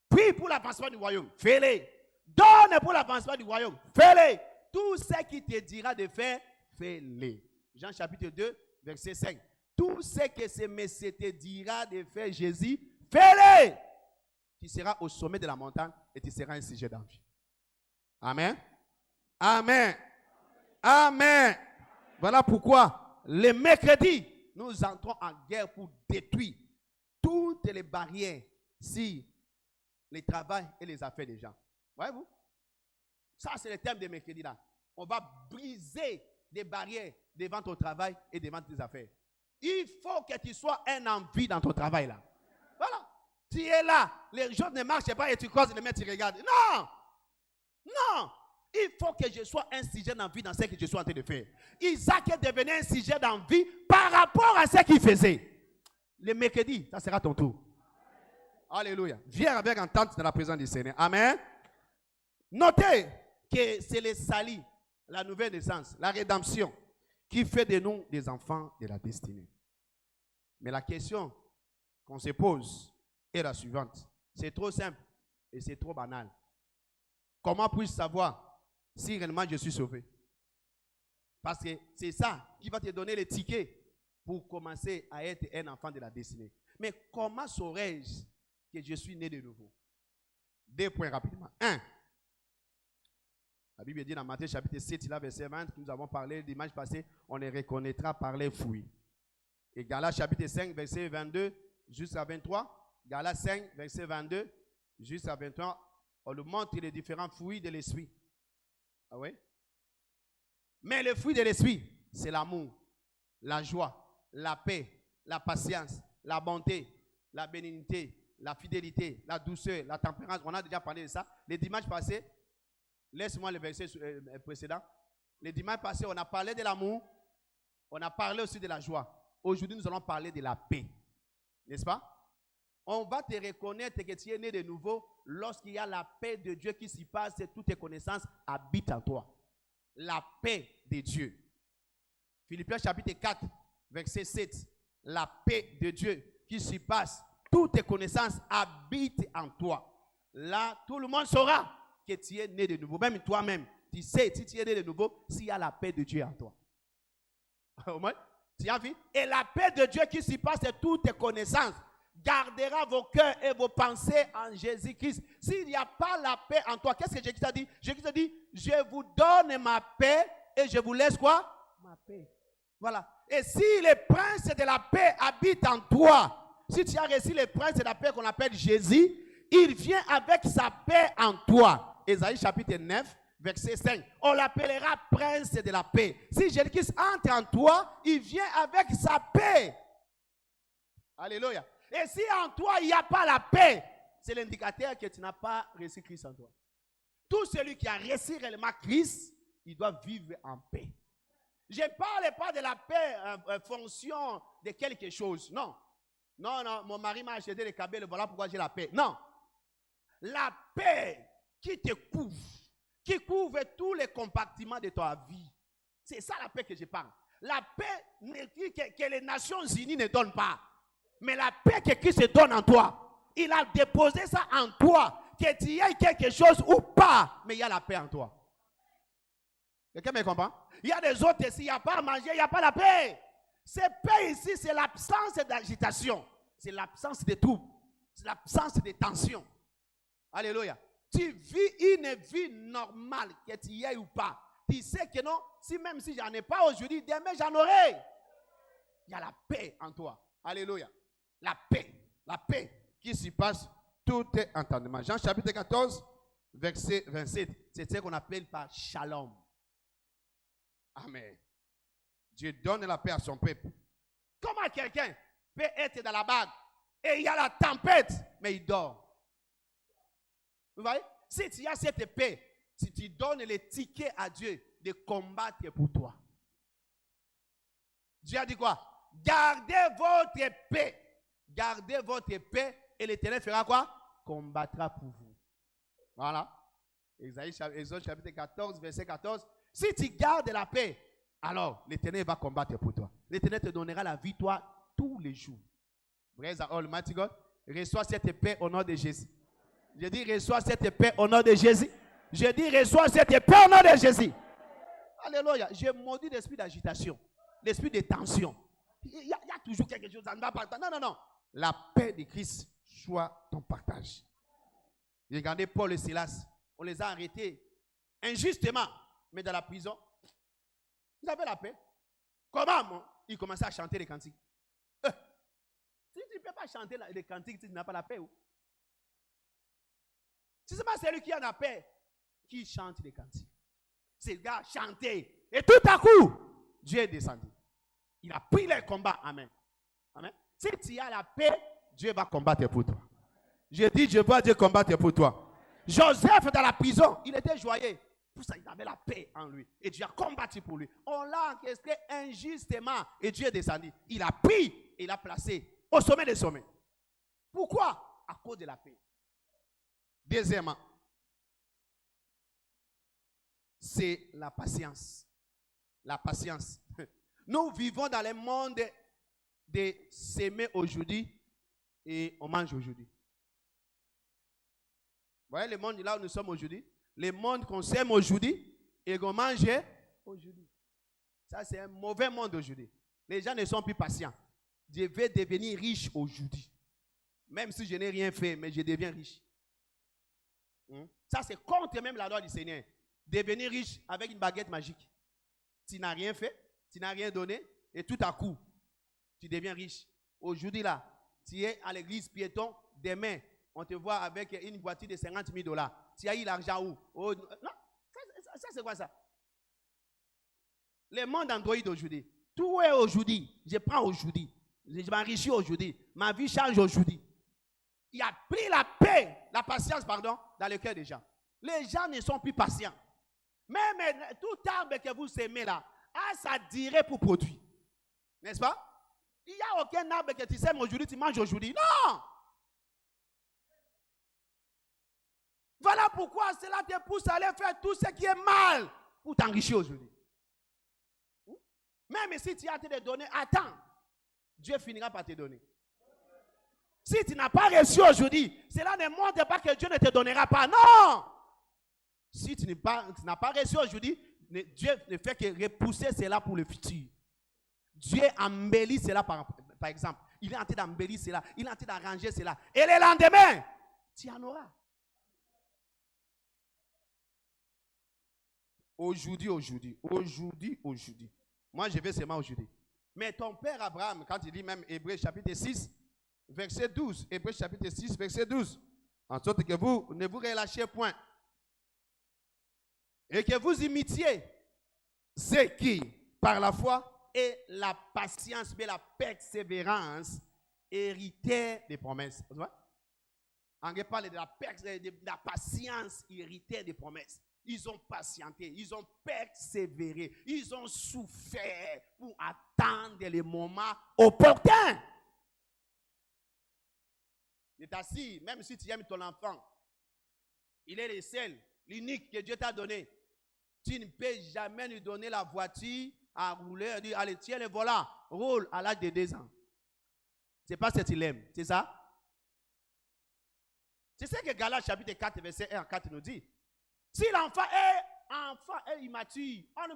Prie pour l'avancement du royaume, fais-le. Donne pour l'avancement du royaume, fais-le. Tout ce qu'il te dira de faire, fais-le. Jean chapitre 2, verset 5. Tout ce que ce monsieur te dira de faire, Jésus, fais-le. Tu seras au sommet de la montagne et tu seras un sujet d'envie. Amen. Amen. Amen. Voilà pourquoi le mercredi, nous entrons en guerre pour détruire toutes les barrières si les travail et les affaires des gens. Voyez-vous? Ça, c'est le thème de mercredi là. On va briser des barrières devant ton travail et devant tes affaires. Il faut que tu sois un envie dans ton travail là. Voilà. Tu es là, les choses ne marchent pas et tu creuses les mains, tu regardes. Non! Non! Il faut que je sois un sujet d'envie dans ce que je suis en train de faire. Isaac est devenu un sujet d'envie par rapport à ce qu'il faisait. Le mercredi, ça sera ton tour. Alléluia. Viens avec entente dans la présence du Seigneur. Amen. Notez que c'est le salut, la nouvelle naissance, la rédemption qui fait de nous des enfants de la destinée. Mais la question qu'on se pose est la suivante. C'est trop simple et c'est trop banal. Comment puis-je savoir si réellement je suis sauvé? Parce que c'est ça qui va te donner les tickets pour commencer à être un enfant de la destinée. Mais comment saurais-je que je suis né de nouveau? 2 points rapidement. 1. La Bible dit dans Matthieu chapitre 7, verset 20, que nous avons parlé dimanche passé, on les reconnaîtra par les fruits. Et Galates chapitre 5, verset 22 jusqu'à 23. Galates 5, verset 22 jusqu'à 23. On nous montre les différents fruits de l'esprit. Ah oui? Mais le fruit de l'esprit, c'est l'amour, la joie, la paix, la patience, la bonté, la bénignité, la fidélité, la douceur, la tempérance. On a déjà parlé de ça. Le dimanche passé, laisse-moi le verset précédent. Le dimanche passé, on a parlé de l'amour, on a parlé aussi de la joie. Aujourd'hui, nous allons parler de la paix. N'est-ce pas? On va te reconnaître que tu es né de nouveau lorsqu'il y a la paix de Dieu qui s'y passe et toutes tes connaissances habitent en toi. La paix de Dieu. Philippiens chapitre 4, verset 7. La paix de Dieu qui surpasse toutes connaissances habite en toi. Là, tout le monde saura que tu es né de nouveau. Même toi-même, tu sais, si tu es né de nouveau, s'il y a la paix de Dieu en toi. Au moins, tu as vu? Et la paix de Dieu qui surpasse toutes connaissances gardera vos cœurs et vos pensées en Jésus-Christ. S'il n'y a pas la paix en toi, qu'est-ce que Jésus t'a dit? Jésus t'a dit, je vous donne ma paix et je vous laisse quoi? Ma paix. Voilà. Et si le prince de la paix habite en toi, si tu as reçu le prince de la paix qu'on appelle Jésus, il vient avec sa paix en toi. Ésaïe chapitre 9, verset 5. On l'appellera prince de la paix. Si Jésus-Christ entre en toi, il vient avec sa paix. Alléluia. Et si en toi, il n'y a pas la paix, c'est l'indicateur que tu n'as pas reçu Christ en toi. Tout celui qui a reçu réellement Christ, il doit vivre en paix. Je ne parle pas de la paix en fonction de quelque chose. Non. Non, non, mon mari m'a acheté le câble, voilà pourquoi j'ai la paix. Non. La paix qui te couvre, qui couvre tous les compartiments de ta vie. C'est ça la paix que je parle. La paix que les Nations Unies ne donnent pas. Mais la paix que Christ donne en toi, il a déposé ça en toi. Que tu aies quelque chose ou pas, mais il y a la paix en toi. Quelqu'un me comprend? Il y a des autres, s'il n'y a pas à manger, il n'y a pas la paix. Cette paix ici, c'est l'absence d'agitation. C'est l'absence de troubles. C'est l'absence de tension. Alléluia. Tu vis une vie normale, que tu y aies ou pas. Tu sais que non, même si j'en ai pas aujourd'hui, demain j'en aurai. Il y a la paix en toi. Alléluia. La paix qui surpasse tout entendement. Jean chapitre 14, verset 27. C'est ce qu'on appelle par shalom. Amen. Dieu donne la paix à son peuple. Comment quelqu'un peut être dans la bague et il y a la tempête, mais il dort? Vous voyez? Si tu as cette paix, si tu donnes les tickets à Dieu de combattre pour toi. Dieu a dit quoi? Gardez votre paix. Gardez votre paix et l'Éternel fera quoi? Combattra pour vous. Voilà. Exode chapitre 14, verset 14. Si tu gardes la paix, alors l'Éternel va combattre pour toi. L'Éternel te donnera la victoire tous les jours. Praise the Almighty God. Reçois cette paix au nom de Jésus. Je dis reçois cette paix au nom de Jésus. Je dis reçois cette paix au nom de Jésus. Alléluia. Je maudis l'esprit d'agitation, l'esprit de tension. Il y a toujours quelque chose, ça ne va pas. Non, non, non. La paix de Christ soit ton partage. Regardez Paul et Silas. On les a arrêtés injustement, mais dans la prison. Vous avez la paix. Comment? Ils commençaient à chanter les cantiques. Si tu ne peux pas chanter les cantiques, tu n'as pas la paix. Si ce n'est pas celui qui a la paix qui chante les cantiques. Ces gars chantaient. Et tout à coup, Dieu est descendu. Il a pris les combats. Amen. Amen. Si tu as la paix, Dieu va combattre pour toi. Je dis, je vois Dieu combattre pour toi. Joseph dans la prison, il était joyeux. Pour ça, il avait la paix en lui. Et Dieu a combattu pour lui. On l'a encaissé injustement. Et Dieu est descendu. Il a pris et il a placé au sommet des sommets. Pourquoi? À cause de la paix. Deuxièmement, c'est la patience. La patience. Nous vivons dans le monde de s'aimer aujourd'hui et on mange aujourd'hui. Vous voyez le monde là où nous sommes aujourd'hui? Le monde qu'on s'aime aujourd'hui et qu'on mange aujourd'hui. Ça, c'est un mauvais monde aujourd'hui. Les gens ne sont plus patients. Je vais devenir riche aujourd'hui. Même si je n'ai rien fait, mais je deviens riche. Ça, c'est contre même la loi du Seigneur. Devenir riche avec une baguette magique. Tu n'as rien fait, tu n'as rien donné, et tout à coup, tu deviens riche. Aujourd'hui, là, tu es à l'église piéton, demain, on te voit avec une voiture de 50 000 $. Tu as eu l'argent où? Oh, non, ça c'est quoi ça? Le monde Android aujourd'hui. Tout est aujourd'hui. Je prends aujourd'hui. Je m'enrichis aujourd'hui. Ma vie change aujourd'hui. Il a pris la paix, la patience, pardon, dans le cœur des gens. Les gens ne sont plus patients. Même tout arbre que vous aimez là, a sa durée pour produire. N'est-ce pas? Il n'y a aucun arbre que tu sèmes aujourd'hui, tu manges aujourd'hui. Non! Voilà pourquoi cela te pousse à aller faire tout ce qui est mal pour t'enrichir aujourd'hui. Même si tu as te donner, attends. Dieu finira par te donner. Si tu n'as pas reçu aujourd'hui, cela ne montre pas que Dieu ne te donnera pas. Non! Si tu n'as pas reçu aujourd'hui, Dieu ne fait que repousser cela pour le futur. Dieu embellit cela par exemple. Il est en train d'embellir cela. Il est en train d'arranger cela. Et le lendemain, tu en auras. Aujourd'hui. Moi, je vais seulement aujourd'hui. Mais ton père Abraham, quand il dit même Hébreux chapitre 6, verset 12. Hébreux chapitre 6, verset 12. En sorte que vous ne vous relâchez point. Et que vous imitiez ce qui, par la foi et la patience, mais la persévérance, héritaient des promesses. Vous voyez? On parle de la patience, héritaient des promesses. Ils ont patienté, ils ont persévéré, ils ont souffert pour attendre le moment opportun. Il est assis, même si tu aimes ton enfant, il est le seul, l'unique que Dieu t'a donné. Tu ne peux jamais lui donner la voiture à rouler, dire allez, tiens le volant, roule à l'âge de 2 ans. C'est pas ce qu'il aime, c'est ça? C'est ce que Galates chapitre 4, verset 1 à 4 nous dit. Si l'enfant est immature, on ne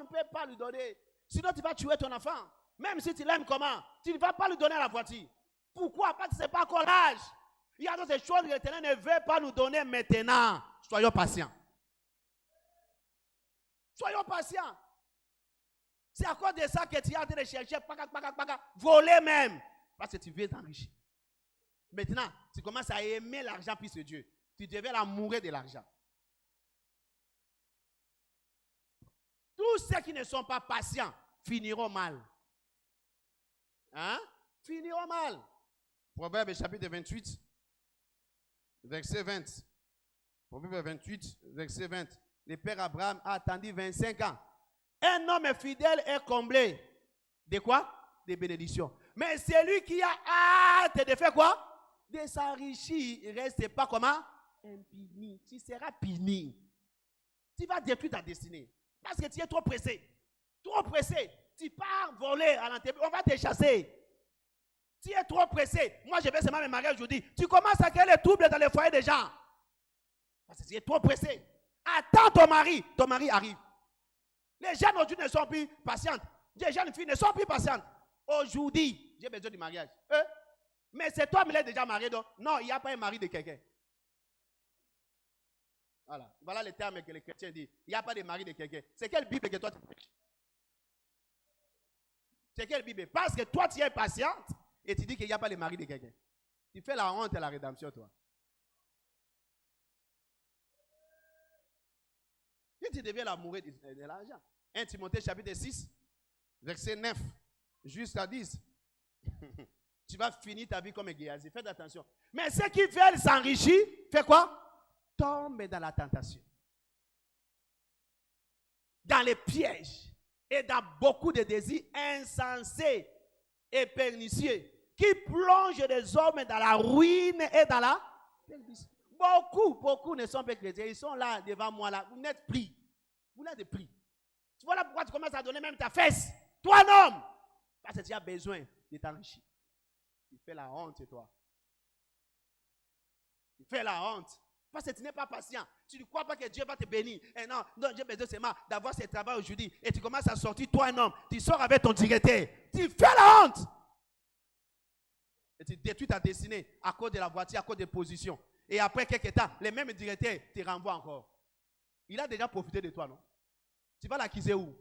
peut pas lui donner. Sinon, tu vas tuer ton enfant. Même si tu l'aimes comment, tu ne vas pas lui donner la voiture. Pourquoi? Parce que ce n'est pas encore l'âge. Il y a d'autres choses que l'Éternel ne veut pas nous donner maintenant. Soyons patients. Soyons patients. C'est à cause de ça que tu as en train de chercher, voler même. Parce que tu veux t'enrichir. Maintenant, tu commences à aimer l'argent plus que Dieu. Tu deviens amoureux de l'argent. Tous ceux qui ne sont pas patients finiront mal. Hein? Finiront mal. Proverbe chapitre 28, verset 20. Proverbe 28, verset 20. Le père Abraham a attendu 25 ans. Un homme fidèle est comblé. De quoi? De bénédictions. Mais celui qui a hâte de faire quoi? De s'enrichir, il ne reste pas comment? Impuni. Tu seras puni. Tu vas détruire ta destinée. Parce que tu es trop pressé. Trop pressé. Tu pars voler à l'entreprise. On va te chasser. Tu es trop pressé. Moi, je vais seulement me marier aujourd'hui. Tu commences à créer les troubles dans les foyers des gens. Parce que tu es trop pressé. Attends ton mari. Ton mari arrive. Les jeunes aujourd'hui ne sont plus patientes. Les jeunes filles ne sont plus patientes. Aujourd'hui, j'ai besoin du mariage. Mais c'est toi, mais il est déjà marié. Donc, non, il n'y a pas un mari de quelqu'un. Voilà le terme que les chrétiens disent. Il n'y a pas de mari de quelqu'un. C'est quelle Bible que toi tu prêches? C'est quelle Bible? Parce que toi tu es patiente et tu dis qu'il n'y a pas de mari de quelqu'un. Tu fais la honte et la rédemption, toi. Et tu deviens l'amoureux de l'argent. 1 Timothée chapitre 6, verset 9, jusqu'à 10. Tu vas finir ta vie comme un Géasi. Faites attention. Mais ceux qui veulent s'enrichir, fais quoi? Tombe dans la tentation, dans les pièges et dans beaucoup de désirs insensés et pernicieux qui plongent les hommes dans la ruine et dans la perdition. Beaucoup ne sont pas chrétiens. Ils sont là devant moi. Là. Vous n'êtes pris. Vous n'êtes pris. Voilà pourquoi tu commences à donner même ta fesse. Toi, un homme. Parce que tu as besoin de t'enrichir. Tu fais la honte, toi. Tu fais la honte. Parce que tu n'es pas patient. Tu ne crois pas que Dieu va te bénir. Et non, j'ai besoin seulement d'avoir ce travail aujourd'hui. Et tu commences à sortir, toi un homme. Tu sors avec ton directeur. Tu fais la honte. Et tu détruis ta destinée à cause de la voiture, à cause des positions. Et après quelques temps, les mêmes directeurs te renvoient encore. Il a déjà profité de toi, non? Tu vas l'accuser où?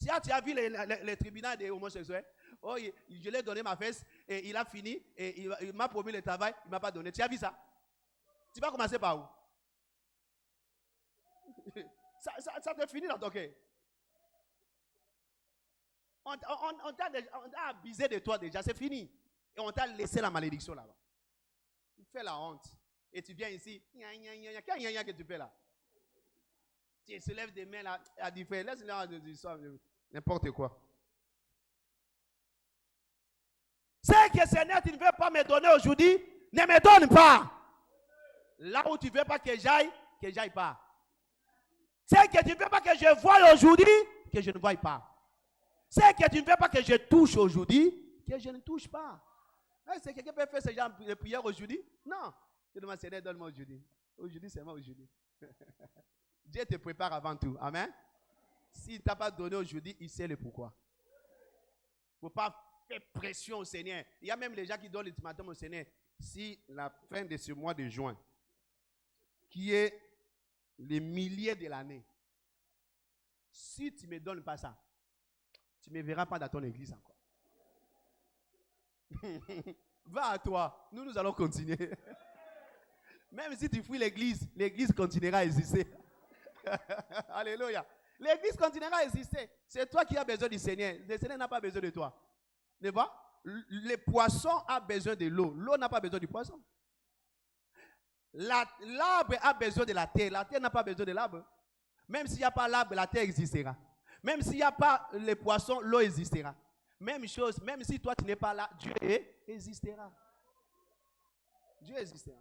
Tu as vu les tribunaux des homosexuels? Oh, je lui ai donné ma fesse et il a fini. Et il m'a promis le travail, il ne m'a pas donné. Tu as vu ça? Tu vas commencer par où? ça te finit dans ton cœur. On t'a abusé de toi déjà, c'est fini. Et on t'a laissé la malédiction là-bas. Tu fais la honte. Et tu viens ici. Quel gna que tu fais là? Tu se lèves des mains là, à dire, laisse-le n'importe quoi. C'est que Seigneur, tu ne veux pas me donner aujourd'hui, ne me donne pas. Là où tu ne veux pas que j'aille pas. C'est que tu ne veux pas que je voie aujourd'hui, que je ne voie pas. C'est que tu ne veux pas que je touche aujourd'hui, que je ne touche pas. Est-ce que quelqu'un peut faire ce genre de prière aujourd'hui? Non. Je demande, Seigneur, donne-moi aujourd'hui. Aujourd'hui, c'est moi aujourd'hui. Dieu te prépare avant tout. Amen. S'il ne t'a pas donné aujourd'hui, il sait le pourquoi. Il ne faut pas faire pression au Seigneur. Il y a même les gens qui donnent l'ultimatum au Seigneur. Si la fin de ce mois de juin, qui est les milliers de l'année, si tu ne me donnes pas ça, tu ne me verras pas dans ton église encore. Va à toi. Nous allons continuer. Même si tu fuis l'église, l'église continuera à exister. Alléluia. L'église continuera à exister. C'est toi qui as besoin du Seigneur. Le Seigneur n'a pas besoin de toi. Tu vois? Les poissons ont besoin de l'eau. L'eau n'a pas besoin du poisson. L'arbre a besoin de la terre. La terre n'a pas besoin de l'arbre. Même s'il n'y a pas l'arbre, la terre existera. Même s'il n'y a pas les poissons, l'eau existera. Même chose, même si toi tu n'es pas là, Dieu existera. Dieu existera.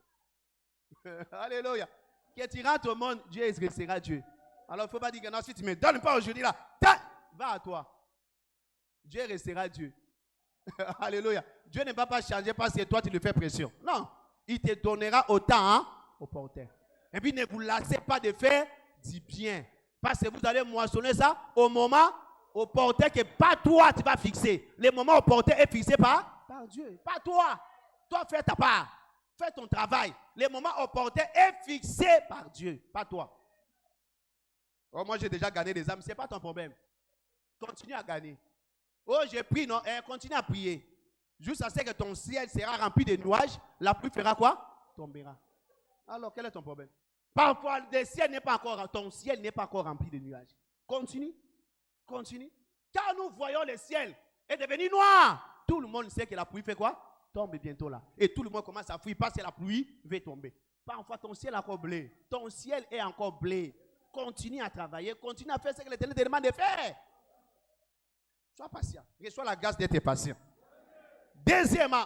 Alléluia. Que tu rentres au monde, Dieu existera Dieu. Alors il ne faut pas dire que non, si tu ne me donnes pas aujourd'hui là, va à toi. Dieu restera Dieu. Alléluia. Dieu ne va pas changer parce que toi tu lui fais pression. Non. Il te donnera autant au porteur. Et puis ne vous lassez pas de faire du bien. Parce que vous allez moissonner ça au moment au porteur que pas toi tu vas fixer. Le moment au porteur est fixé par Dieu. Pas toi. Toi fais ta part. Fais ton travail. Le moment au porteur est fixé par Dieu. Pas toi. Oh, moi j'ai déjà gagné des âmes. Ce n'est pas ton problème. Continue à gagner. Oh, j'ai pris, non? Continue à prier. Jusqu'à ce que ton ciel sera rempli de nuages. La pluie fera quoi? Tombera. Alors, quel est ton problème? Parfois, ton ciel n'est pas encore rempli de nuages. Continue. Continue. Car nous voyons le ciel est devenu noir. Tout le monde sait que la pluie fait quoi? Tombe bientôt là. Et tout le monde commence à fuir parce que la pluie va tomber. Parfois, ton ciel est encore bleu. Ton ciel est encore bleu. Continue à travailler. Continue à faire ce que l'Éternel te demande de faire. Sois patient. Reçois la grâce d'être patient. Deuxièmement,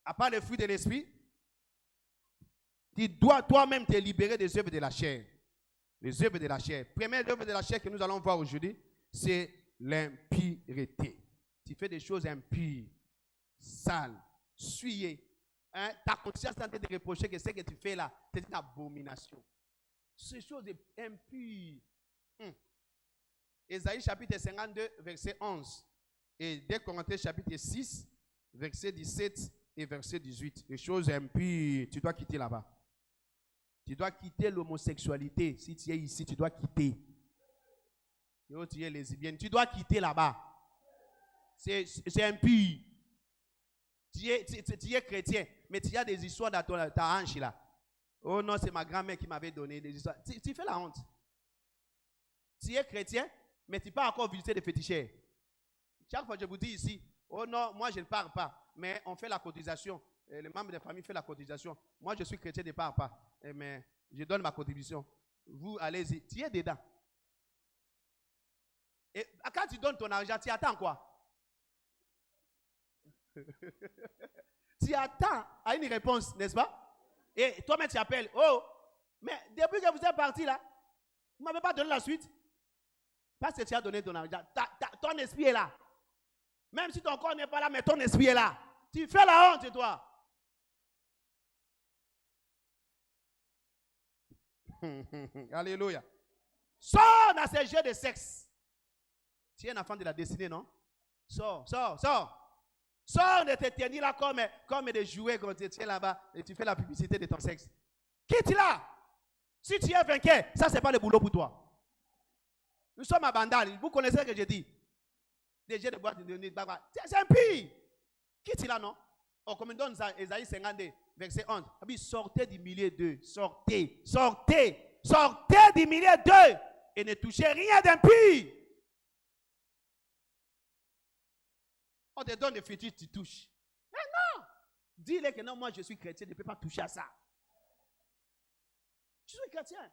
à part le fruit de l'esprit, tu dois toi-même te libérer des œuvres de la chair. Les œuvres de la chair. Première œuvre de la chair que nous allons voir aujourd'hui, c'est l'impureté. Tu fais des choses impures, sales, souillées. Hein? Ta conscience est en train de reprocher que ce que tu fais là, c'est une abomination. Ces choses impures. Ésaïe chapitre 52, verset 11. Et 2 Corinthiens chapitre 6, verset 17 et verset 18. Les choses impures, tu dois quitter là-bas. Tu dois quitter l'homosexualité. Si tu es ici, tu dois quitter. Et tu es lesbienne, tu dois quitter là-bas. C'est impur. Tu es chrétien, mais tu as des histoires dans ta hanche là. Oh non, c'est ma grand-mère qui m'avait donné des histoires. Tu fais la honte. Tu es chrétien, mais tu n'as pas encore visité des féticheurs. Chaque fois que je vous dis ici, oh non, moi je ne pars pas, mais on fait la cotisation. Les membres de la famille font la cotisation. Moi je suis chrétien, je ne pars pas, mais je donne ma contribution. Vous allez-y, tu es dedans. Et quand tu donnes ton argent, tu attends quoi? Tu attends à une réponse, n'est-ce pas? Et toi-même tu appelles, oh, mais depuis que vous êtes parti là, vous ne m'avez pas donné la suite. Parce que tu as donné ton argent. Ton esprit est là. Même si ton corps n'est pas là, mais ton esprit est là. Tu fais la honte, toi. Alléluia. Sors dans ces jeux de sexe. Tu es un enfant de la destinée, non? Sors. Sors de te tenir là comme des jouets quand tu es là-bas et tu fais la publicité de ton sexe. Quitte là. Si tu es vainqueur, ça c'est pas le boulot pour toi. Nous sommes à Bandal. Vous connaissez ce que je dis? Des jeux de boîte de nuit. C'est un pire. Quitte là, non? Oh, comme il donne ça, Ésaïe 52, verset 11. Sortez du milieu d'eux. Sortez du milieu d'eux. Et ne touchez rien d'impur. On te donne des fétiches, tu touches. Mais non! Dis-le que non, moi je suis chrétien, tu ne peux pas toucher à ça. Je suis chrétien.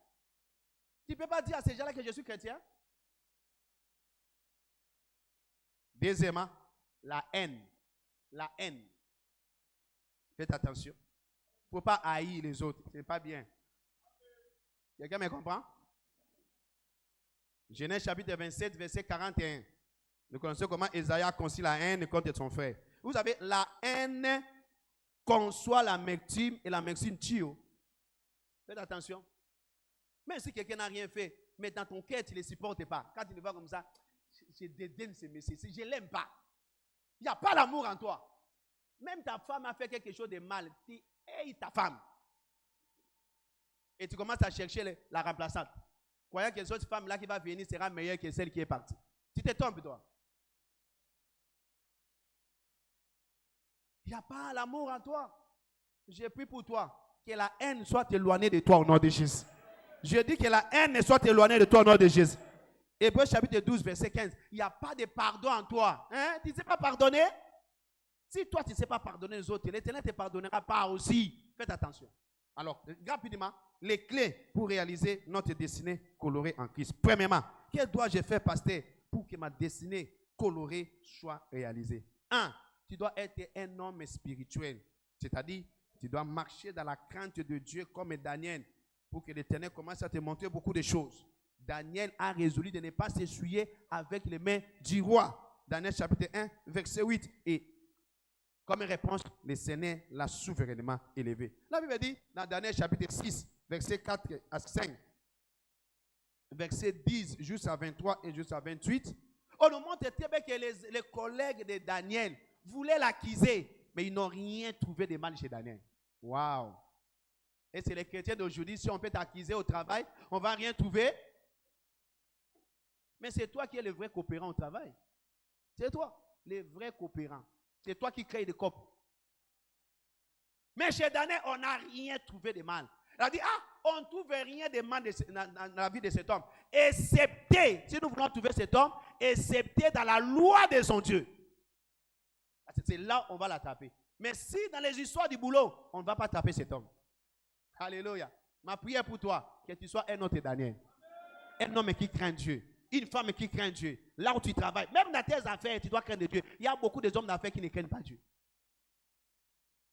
Tu ne peux pas dire à ces gens-là que je suis chrétien. Deuxièmement, la haine. La haine. Faites attention. Il ne faut pas haïr les autres. Ce n'est pas bien. Quelqu'un me comprend? Genèse chapitre 27, verset 41. Vous connaissez comment Ésaïe a conçu la haine contre son frère. Vous savez, la haine conçoit la médecine et la médecine tue. Faites attention. Même si quelqu'un n'a rien fait, mais dans ton cœur, tu ne les supportes pas. Quand tu le vois comme ça, je dédaine ce messieurs, je ne l'aime pas. Il n'y a pas l'amour en toi. Même ta femme a fait quelque chose de mal. Tu hais ta femme. Et tu commences à chercher la remplaçante. Croyant que cette femme-là qui va venir sera meilleure que celle qui est partie. Tu te trompes, toi. Il n'y a pas l'amour en toi. J'ai pris pour toi que la haine soit éloignée de toi au nom de Jésus. Je dis que la haine soit éloignée de toi au nom de Jésus. Hébreux chapitre 12, verset 15. Il n'y a pas de pardon en toi. Hein? Tu ne sais pas pardonner? Si toi, tu ne sais pas pardonner les autres, l'Éternel ne te pardonnera pas aussi. Faites attention. Alors, rapidement, les clés pour réaliser notre destinée colorée en Christ. Premièrement, que dois-je faire, pasteur, pour que ma destinée colorée soit réalisée? 1. Tu dois être un homme spirituel. C'est-à-dire, tu dois marcher dans la crainte de Dieu comme Daniel pour que l'Éternel commence à te montrer beaucoup de choses. Daniel a résolu de ne pas s'essuyer avec les mains du roi. Daniel chapitre 1, verset 8. Et comme réponse, le Seigneur l'a souverainement élevé. La Bible dit, dans Daniel chapitre 6, verset 4 à 5, verset 10 jusqu'à 23 et jusqu'à 28, on nous montre très bien que les collègues de Daniel voulaient l'accuser, mais ils n'ont rien trouvé de mal chez Daniel. Waouh! Et c'est les chrétiens d'aujourd'hui, si on peut t'accuser au travail, on ne va rien trouver. Mais c'est toi qui es le vrai coopérant au travail. C'est toi, le vrai coopérant. C'est toi qui crée des copes. Mais chez Daniel, on n'a rien trouvé de mal. Il a dit, on ne trouve rien de mal dans la vie de cet homme. Excepté, si nous voulons trouver cet homme, excepté dans la loi de son Dieu. C'est là on va l'attraper. Mais si dans les histoires du boulot, on ne va pas taper cet homme. Alléluia. Ma prière pour toi, que tu sois un autre Daniel. Un homme qui craint Dieu. Une femme qui craint Dieu. Là où tu travailles, même dans tes affaires, tu dois craindre Dieu. Il y a beaucoup d'hommes d'affaires qui ne craignent pas Dieu.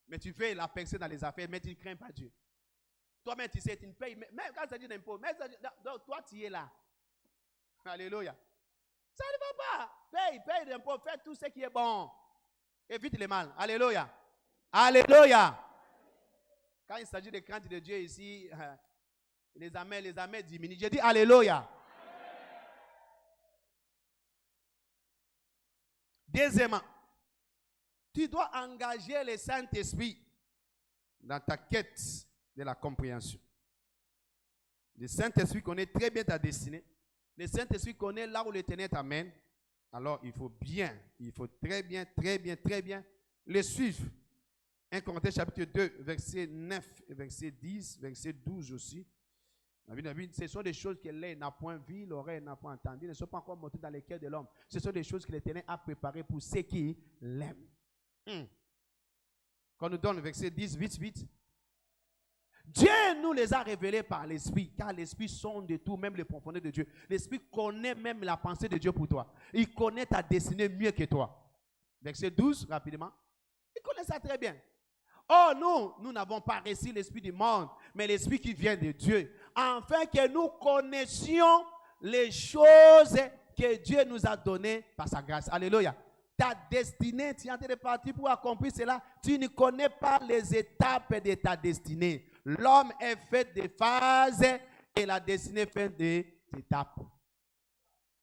Mais tu fais la percée dans les affaires, mais tu ne crains pas Dieu. Toi-même, tu sais, tu ne payes, même quand ça dit d'impôt, donc toi, tu es là. Alléluia. Ça ne va pas. Paye d'impôt, fais tout ce qui est bon. Évite le mal. Alléluia. Alléluia. Quand il s'agit de crainte de Dieu ici, les amers diminuent. J'ai dit Alléluia. Deuxièmement, tu dois engager le Saint-Esprit dans ta quête de la compréhension. Le Saint-Esprit connaît très bien ta destinée. Le Saint-Esprit connaît là où l'Éternel t'amène. Alors, il faut très bien le suivre. 1 Corinthiens chapitre 2, verset 9, verset 10, verset 12 aussi. Ce sont des choses que l'œil n'a point vues, l'oreille n'a point entendues, ne sont pas encore montées dans les cœurs de l'homme. Ce sont des choses que l'Éternel a préparées pour ceux qui l'aiment. Quand nous donne le verset 10, vite. Dieu nous les a révélés par l'Esprit, car l'Esprit sonde de tout, même les profondeurs de Dieu. L'Esprit connaît même la pensée de Dieu pour toi. Il connaît ta destinée mieux que toi. Verset 12, rapidement. Il connaît ça très bien. Oh, nous n'avons pas reçu l'esprit du monde, mais l'esprit qui vient de Dieu, afin que nous connaissions les choses que Dieu nous a données par sa grâce. Alléluia. Ta destinée, tu es en train de partir pour accomplir cela. Tu ne connais pas les étapes de ta destinée. L'homme est fait de phases et la destinée est faite d'étapes.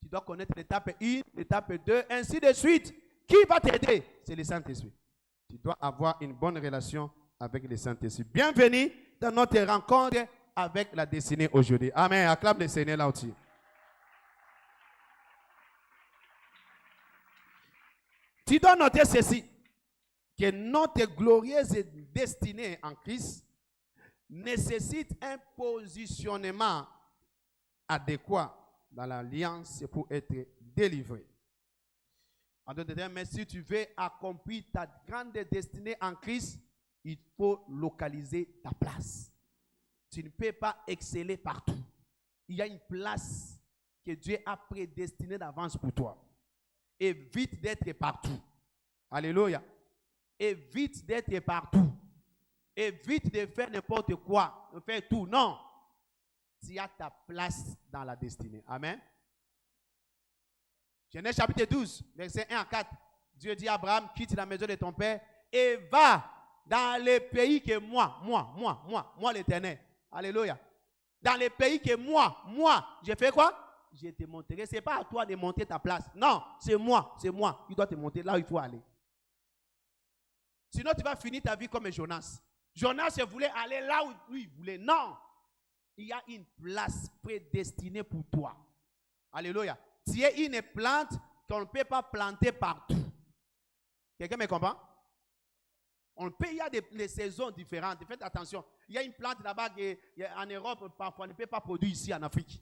Tu dois connaître l'étape 1, l'étape 2, ainsi de suite. Qui va t'aider? C'est le Saint-Esprit. Tu dois avoir une bonne relation avec le Saint-Esprit. Bienvenue dans notre rencontre avec la destinée aujourd'hui. Amen. Acclame le Seigneur là aussi. Tu dois noter ceci, que notre glorieuse destinée en Christ nécessite un positionnement adéquat dans l'alliance pour être délivré. En d'autres termes, mais si tu veux accomplir ta grande destinée en Christ, il faut localiser ta place. Tu ne peux pas exceller partout. Il y a une place que Dieu a prédestinée d'avance pour toi. Évite d'être partout. Alléluia. Évite d'être partout. Évite de faire n'importe quoi, de faire tout. Non. Tu as ta place dans la destinée. Amen. Genèse chapitre 12, verset 1 à 4. Dieu dit à Abraham, quitte la maison de ton père et va dans les pays que moi l'Éternel. Alléluia. Dans les pays que moi, je fais quoi? Je te montrerai. Ce n'est pas à toi de monter ta place. Non, c'est moi. Il doit te monter là où il faut aller. Sinon, tu vas finir ta vie comme Jonas. Jonas voulait aller là où lui voulait. Non. Il y a une place prédestinée pour toi. Alléluia. Tu es une plante qu'on ne peut pas planter partout. Quelqu'un me comprend? Il y a des saisons différentes. Faites attention. Il y a une plante là-bas en Europe, parfois, on ne peut pas produire ici en Afrique.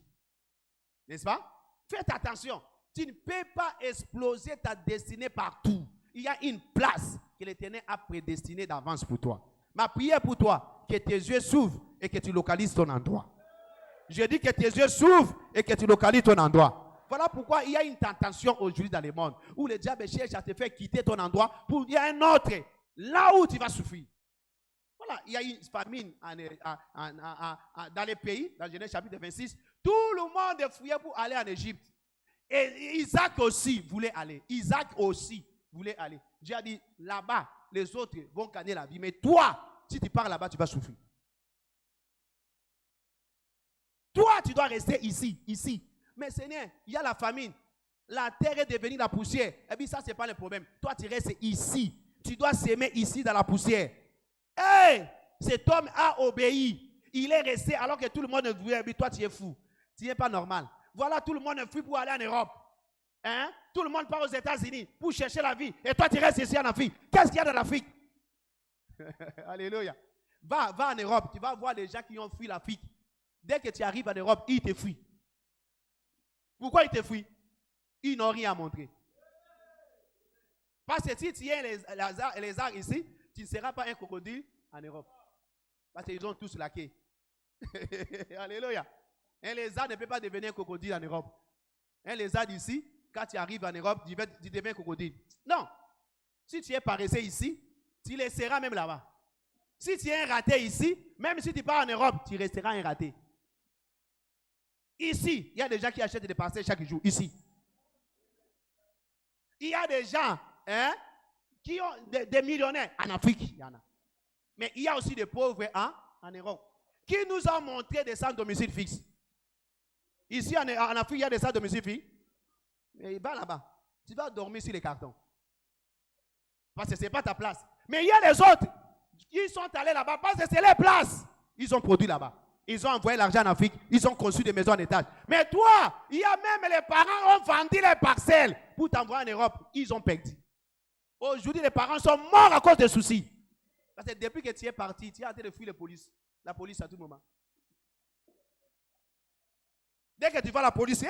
N'est-ce pas? Faites attention. Tu ne peux pas exploser ta destinée partout. Il y a une place que l'Éternel a prédestinée d'avance pour toi. Ma prière pour toi, que tes yeux s'ouvrent et que tu localises ton endroit. Je dis que tes yeux s'ouvrent et que tu localises ton endroit. Voilà pourquoi il y a une tentation aujourd'hui dans le monde où le diable cherche à te faire quitter ton endroit pour il y a un autre là où tu vas souffrir. Voilà, il y a une famine dans les pays, dans Genèse chapitre 26. Tout le monde fouillait pour aller en Égypte. Et Isaac aussi voulait aller. Dieu a dit, là-bas, les autres vont gagner la vie. Mais toi, si tu pars là-bas, tu vas souffrir. Toi, tu dois rester ici. Mais Seigneur, il y a la famine. La terre est devenue la poussière. Et bien ça, ce n'est pas le problème. Toi, tu restes ici. Tu dois s'aimer ici dans la poussière. Hey, cet homme a obéi. Il est resté alors que tout le monde voulait. Mais toi, tu es fou. Tu n'es pas normal. Voilà, tout le monde fuit pour aller en Europe. Hein? Tout le monde part aux États-Unis pour chercher la vie. Et toi, tu restes ici en Afrique. Qu'est-ce qu'il y a dans l'Afrique? Alléluia. Va en Europe. Tu vas voir les gens qui ont fui l'Afrique. Dès que tu arrives en Europe, ils te fuient. Pourquoi ils te fuient? Ils n'ont rien à montrer. Parce que si tu es les arts ici, tu ne seras pas un crocodile en Europe. Parce qu'ils ont tous laqué. Alléluia. Un lézard ne peut pas devenir un crocodile en Europe. Un lézard ici, quand tu arrives en Europe, tu deviens un crocodile. Non. Si tu es paresseux ici, tu le seras même là-bas. Si tu es un raté ici, même si tu pars en Europe, tu resteras un raté. Ici, il y a des gens qui achètent des parcelles chaque jour. Ici. Il y a des gens qui ont des millionnaires. En Afrique, il y en a. Mais il y a aussi des pauvres en Europe qui nous ont montré des sans domicile fixe. Ici, en Afrique, il y a des sans domicile fixe. Mais il va là-bas. Tu vas dormir sur les cartons. Parce que ce n'est pas ta place. Mais il y a les autres qui sont allés là-bas parce que c'est leur place. Ils ont produit là-bas. Ils ont envoyé l'argent en Afrique. Ils ont conçu des maisons en étage. Mais toi, il y a même les parents ont vendu les parcelles pour t'envoyer en Europe. Ils ont perdu. Aujourd'hui, les parents sont morts à cause des soucis. Parce que depuis que tu es parti, tu es en train de fuir la police à tout moment. Dès que tu vois la police,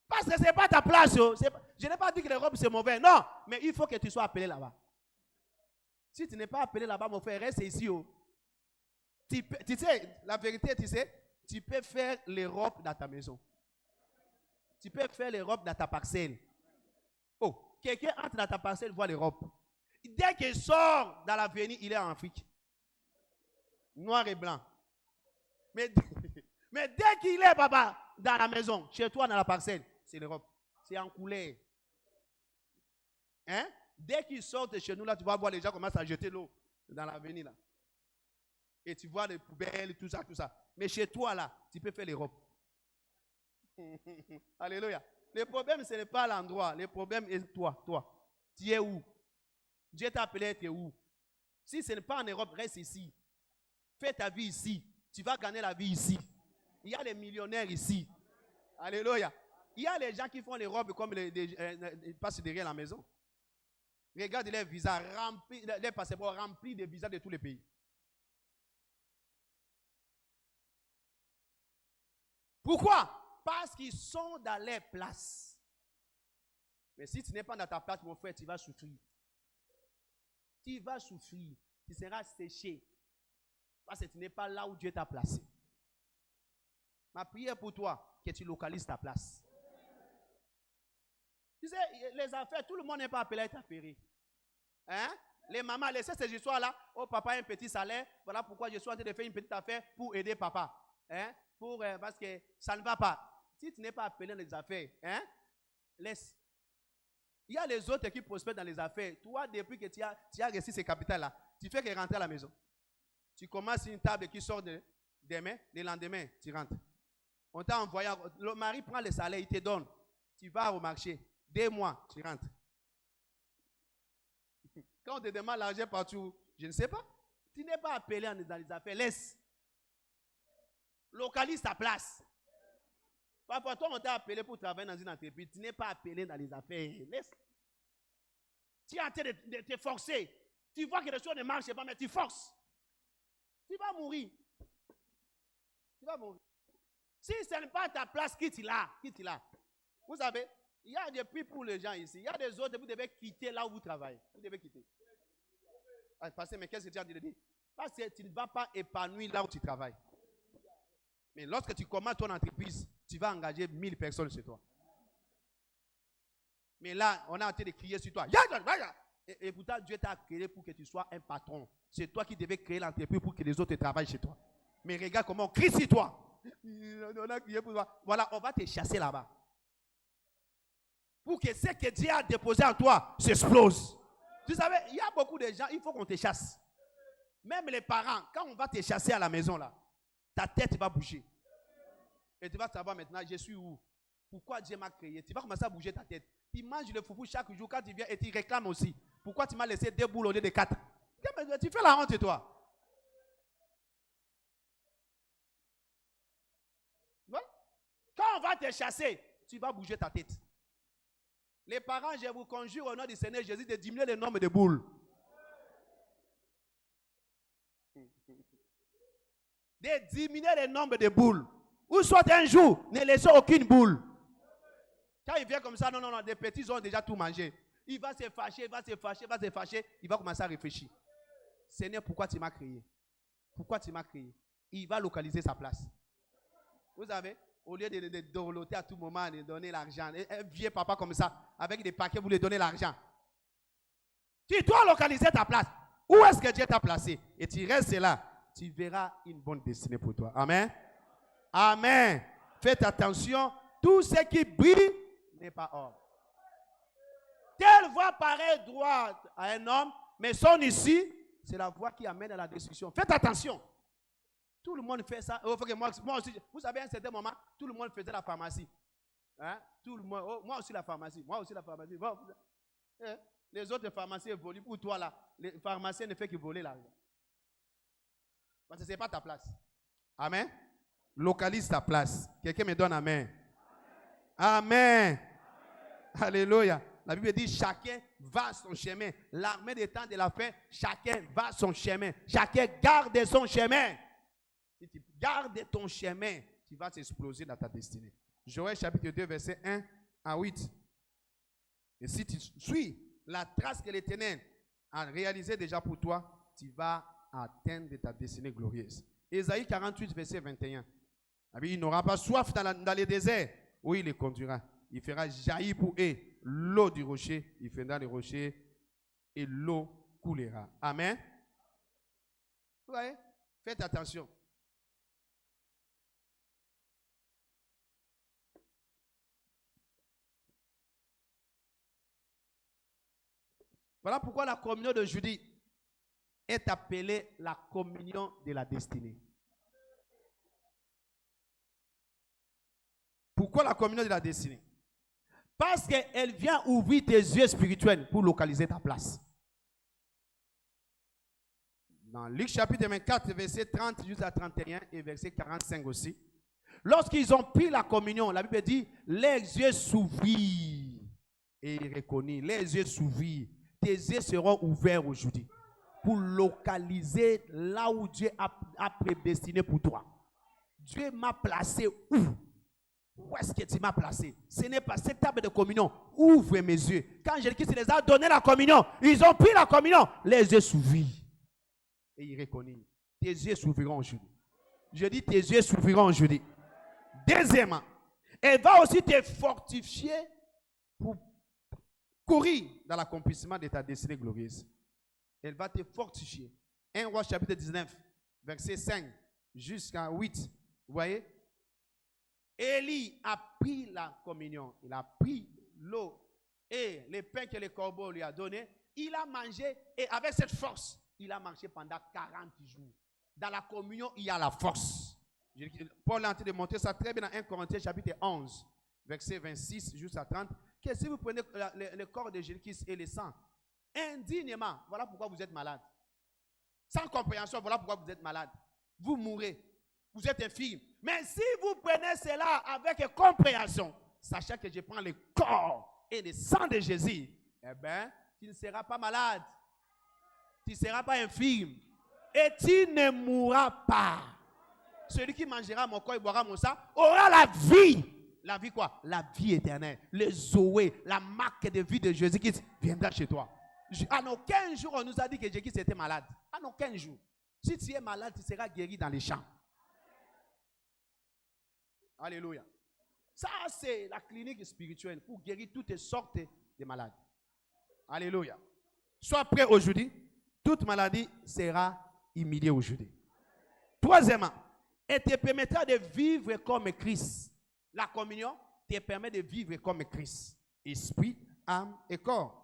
parce que ce n'est pas ta place. Je n'ai pas dit que l'Europe c'est mauvais. Non, mais il faut que tu sois appelé là-bas. Si tu n'es pas appelé là-bas, mon frère, reste ici. Tu sais, la vérité, tu peux faire l'Europe dans ta maison. Tu peux faire l'Europe dans ta parcelle. Oh, quelqu'un entre dans ta parcelle, voit l'Europe. Dès qu'il sort dans l'avenir, il est en Afrique. Noir et blanc. Mais dès qu'il est, papa, dans la maison, chez toi, dans la parcelle, c'est l'Europe. C'est en couleur. Hein? Dès qu'ils sortent de chez nous, là, tu vas voir les gens commencent à jeter l'eau dans l'avenir, là. Et tu vois les poubelles, tout ça. Mais chez toi, là, tu peux faire l'Europe. Alléluia. Le problème, ce n'est pas l'endroit. Le problème est toi. Tu es où? Dieu t'a appelé, tu es où? Si ce n'est pas en Europe, reste ici. Fais ta vie ici. Tu vas gagner la vie ici. Il y a les millionnaires ici. Alléluia. Il y a les gens qui font l'Europe comme ils passent derrière la maison. Regarde les visas remplis, les passeports remplis de visas de tous les pays. Pourquoi? Parce qu'ils sont dans les places. Mais si tu n'es pas dans ta place, mon frère, tu vas souffrir. Tu vas souffrir. Tu seras séché. Parce que tu n'es pas là où Dieu t'a placé. Ma prière pour toi, que tu localises ta place. Tu sais, les affaires, tout le monde n'est pas appelé à être affairé. Hein? Les mamans, laissez ces histoires-là. Oh, papa a un petit salaire. Voilà pourquoi je suis en train de faire une petite affaire pour aider papa. Hein? Parce que ça ne va pas. Si tu n'es pas appelé dans les affaires, hein? Laisse. Il y a les autres qui prospèrent dans les affaires. Toi, depuis que tu as réussi ces capitales-là, tu fais que rentrer à la maison. Tu commences une table qui sort demain, le lendemain, tu rentres. On t'a envoyé, le mari prend le salaire, il te donne. Tu vas au marché, 2 mois, tu rentres. Quand on te demande l'argent partout, je ne sais pas. Tu n'es pas appelé dans les affaires, laisse. Localise ta place. Parfois, toi, on t'a appelé pour travailler dans une entreprise. Tu n'es pas appelé dans les affaires. Laisse. Tu es en train de te forcer. Tu vois que les choses ne marchent pas, mais tu forces. Tu vas mourir. Tu vas mourir. Si ce n'est pas ta place, quitte-la. Quitte-la. Vous savez, il y a des prix pour les gens ici. Il y a des autres, vous devez quitter là où vous travaillez. Vous devez quitter. Ah, pasteur, mais qu'est-ce que tu as dit de dire? Parce que tu ne vas pas épanouir là où tu travailles. Mais lorsque tu commences ton entreprise, tu vas engager 1000 personnes chez toi. Mais là, on a en train de crier sur toi. Et pourtant, Dieu t'a créé pour que tu sois un patron. C'est toi qui devais créer l'entreprise pour que les autres travaillent chez toi. Mais regarde comment on crie sur toi. On a crié pour toi. Voilà, on va te chasser là-bas. Pour que ce que Dieu a déposé en toi s'explose. Tu savais, il y a beaucoup de gens, il faut qu'on te chasse. Même les parents, quand on va te chasser à la maison là, ta tête va bouger. Et tu vas savoir maintenant, je suis où? Pourquoi Dieu m'a créé? Tu vas commencer à bouger ta tête. Tu manges le foufou chaque jour quand tu viens et tu réclames aussi. Pourquoi tu m'as laissé 2 boules au lieu de 4? Tu fais la honte toi. Voilà. Quand on va te chasser, tu vas bouger ta tête. Les parents, je vous conjure au nom du Seigneur Jésus de diminuer le nombre de boules. De diminuer le nombre de boules. Ou soit un jour, ne laissez aucune boule. Quand il vient comme ça, non, des petits ont déjà tout mangé. Il va se fâcher, il va commencer à réfléchir. Seigneur, pourquoi tu m'as créé? Pourquoi tu m'as créé? Il va localiser sa place. Vous savez, au lieu de dorloter à tout moment, de donner l'argent, un vieux papa comme ça, avec des paquets, vous lui donnez l'argent. Tu dois localiser ta place. Où est-ce que Dieu t'a placé? Et tu restes là. Tu verras une bonne destinée pour toi. Amen. Amen. Faites attention. Tout ce qui brille n'est pas or. Telle voie paraît droite à un homme, mais son issue, c'est la voie qui amène à la destruction. Faites attention. Tout le monde fait ça. Moi aussi, vous savez, à un certain moment, tout le monde faisait la pharmacie. Hein? Tout le monde, moi aussi la pharmacie. Bon, les autres pharmaciens volent. Pour toi là, les pharmaciens ne font que voler l'argent. Parce que ce n'est pas ta place. Amen. Localise ta place. Quelqu'un me donne amen. Amen. Alléluia. La Bible dit chacun va son chemin. L'armée des temps de la fin, chacun va son chemin. Chacun garde son chemin. Si tu gardes ton chemin, tu vas t'exploser dans ta destinée. Joël chapitre 2, verset 1 à 8. Et si tu suis la trace que l'Éternel a réalisée déjà pour toi, tu vas atteindre ta destinée glorieuse. Ésaïe 48, verset 21. Il n'aura pas soif dans les déserts où il les conduira. Il fera jaillir pour eux l'eau du rocher. Il fera le rocher et l'eau coulera. Amen. Vous voyez? Faites attention. Voilà pourquoi la communion de Judith est appelée la communion de la destinée. Pourquoi la communion de la destinée? Parce qu'elle vient ouvrir tes yeux spirituels pour localiser ta place. Dans Luc chapitre 24, verset 30 jusqu'à 31 et verset 45 aussi. Lorsqu'ils ont pris la communion, la Bible dit, les yeux s'ouvrirent et ils reconnurent. Les yeux s'ouvrirent. Tes yeux seront ouverts aujourd'hui pour localiser là où Dieu a prédestiné pour toi. Dieu m'a placé où? Où est-ce que tu m'as placé? Ce n'est pas cette table de communion. Ouvre mes yeux. Quand Jésus-Christ les a donné la communion, ils ont pris la communion. Les yeux s'ouvrirent. Et ils reconnurent. Tes yeux s'ouvriront aujourd'hui. Je dis tes yeux s'ouvriront aujourd'hui. Deuxièmement, elle va aussi te fortifier pour courir dans l'accomplissement de ta destinée glorieuse. Elle va te fortifier. 1 Roi chapitre 19, verset 5 jusqu'à 8. Vous voyez? Élie a pris la communion. Il a pris l'eau et le pain que le corbeau lui a donné, il a mangé et avec cette force, il a marché pendant 40 jours. Dans la communion, il y a la force. Paul a en train de montrer ça très bien dans 1 Corinthiens chapitre 11, verset 26 jusqu'à 30. Que si vous prenez le corps de Jésus-Christ et le sang, indignement, voilà pourquoi vous êtes malade. Sans compréhension, voilà pourquoi vous êtes malade. Vous mourrez. Vous êtes infirme. Mais si vous prenez cela avec compréhension, sachant que je prends le corps et le sang de Jésus, eh bien, tu ne seras pas malade. Tu ne seras pas infirme. Et tu ne mourras pas. Celui qui mangera mon corps et boira mon sang aura la vie. La vie quoi? La vie éternelle. Le Zoé, la marque de vie de Jésus-Christ viendra chez toi. En aucun jour, on nous a dit que Jésus était malade. En aucun jour. Si tu es malade, tu seras guéri dans les champs. Alléluia. Ça, c'est la clinique spirituelle pour guérir toutes sortes de maladies. Alléluia. Sois prêt aujourd'hui. Toute maladie sera humiliée aujourd'hui. Troisièmement, elle te permettra de vivre comme Christ. La communion te permet de vivre comme Christ. Esprit, âme et corps.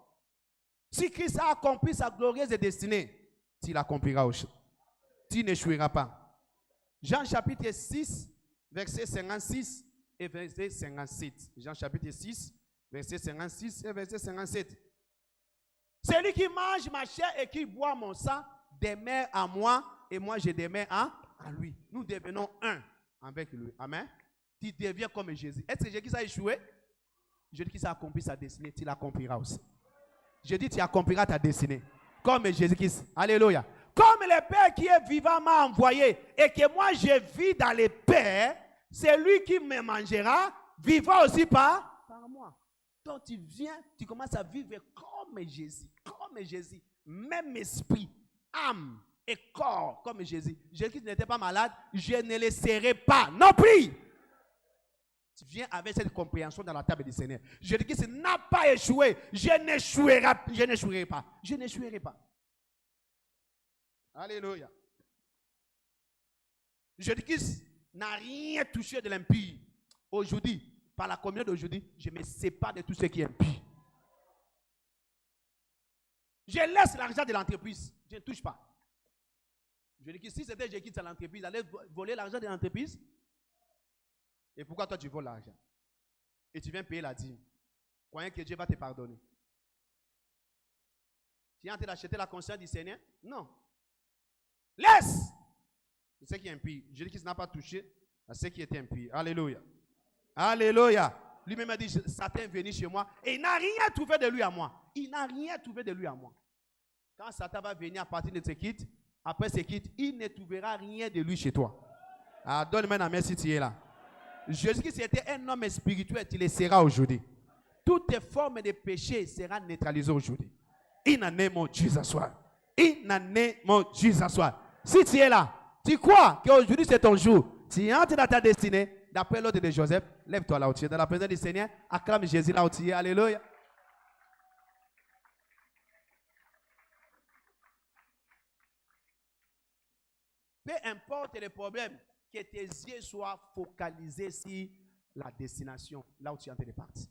Si Christ a accompli sa glorieuse destinée, tu l'accompliras aussi. Tu n'échoueras pas. Jean chapitre 6, verset 56 et verset 57. Jean chapitre 6, verset 56 et verset 57. Celui qui mange ma chair et qui boit mon sang demeure en moi et moi je demeure en lui. Nous devenons un avec lui. Amen. Tu deviens comme Jésus. Est-ce que Jésus a échoué? Je dis qu'il a accompli sa destinée, tu l'accompliras aussi. Je dis tu accompliras ta destinée. Comme Jésus-Christ. Alléluia. Comme le Père qui est vivant m'a envoyé et que moi je vis dans le Père, c'est lui qui me mangera, vivra aussi par moi. Donc tu viens, tu commences à vivre comme Jésus. Comme Jésus. Même esprit, âme et corps comme Jésus. Jésus n'était pas malade, je ne le serai pas non plus. Tu viens avec cette compréhension dans la table du Seigneur. Jésus-Christ n'a pas échoué. Je n'échouerai pas. Je n'échouerai pas. Alléluia. Jésus-Christ n'a rien touché de l'impie. Aujourd'hui, par la communion d'aujourd'hui, je me sépare de tout ce qui est impie. Je laisse l'argent de l'entreprise. Je ne touche pas. Je dis que si c'était Jésus-Christ à l'entreprise, il allait voler l'argent de l'entreprise. Et pourquoi toi tu voles l'argent? Et tu viens payer la dîme. Croyant que Dieu va te pardonner. Tu es en train d'acheter la conscience du Seigneur? Non. Laisse! C'est ce qui est impie. Jésus-Christ n'a pas touché à ce qui était impie. Alléluia. Alléluia. Lui-même a dit, Satan est venu chez moi et il n'a rien trouvé de lui à moi. Il n'a rien trouvé de lui à moi. Quand Satan va venir à partir de ce kit, après ce kit, il ne trouvera rien de lui chez toi. Ah, donne-moi la main si tu es là. Jésus-Christ était un homme spirituel, tu le seras aujourd'hui. Toutes tes formes de péché seront neutralisées aujourd'hui. In the name of Jesus. In the name of Jesus. Si tu es là, tu crois qu'aujourd'hui c'est ton jour, tu entres dans ta destinée, d'après l'ordre de Joseph, lève-toi là où tu es. Dans la présence du Seigneur, acclame Jésus là où tu es. Alléluia. Peu importe les problèmes, que tes yeux soient focalisés sur la destination, là où tu es en train de partir.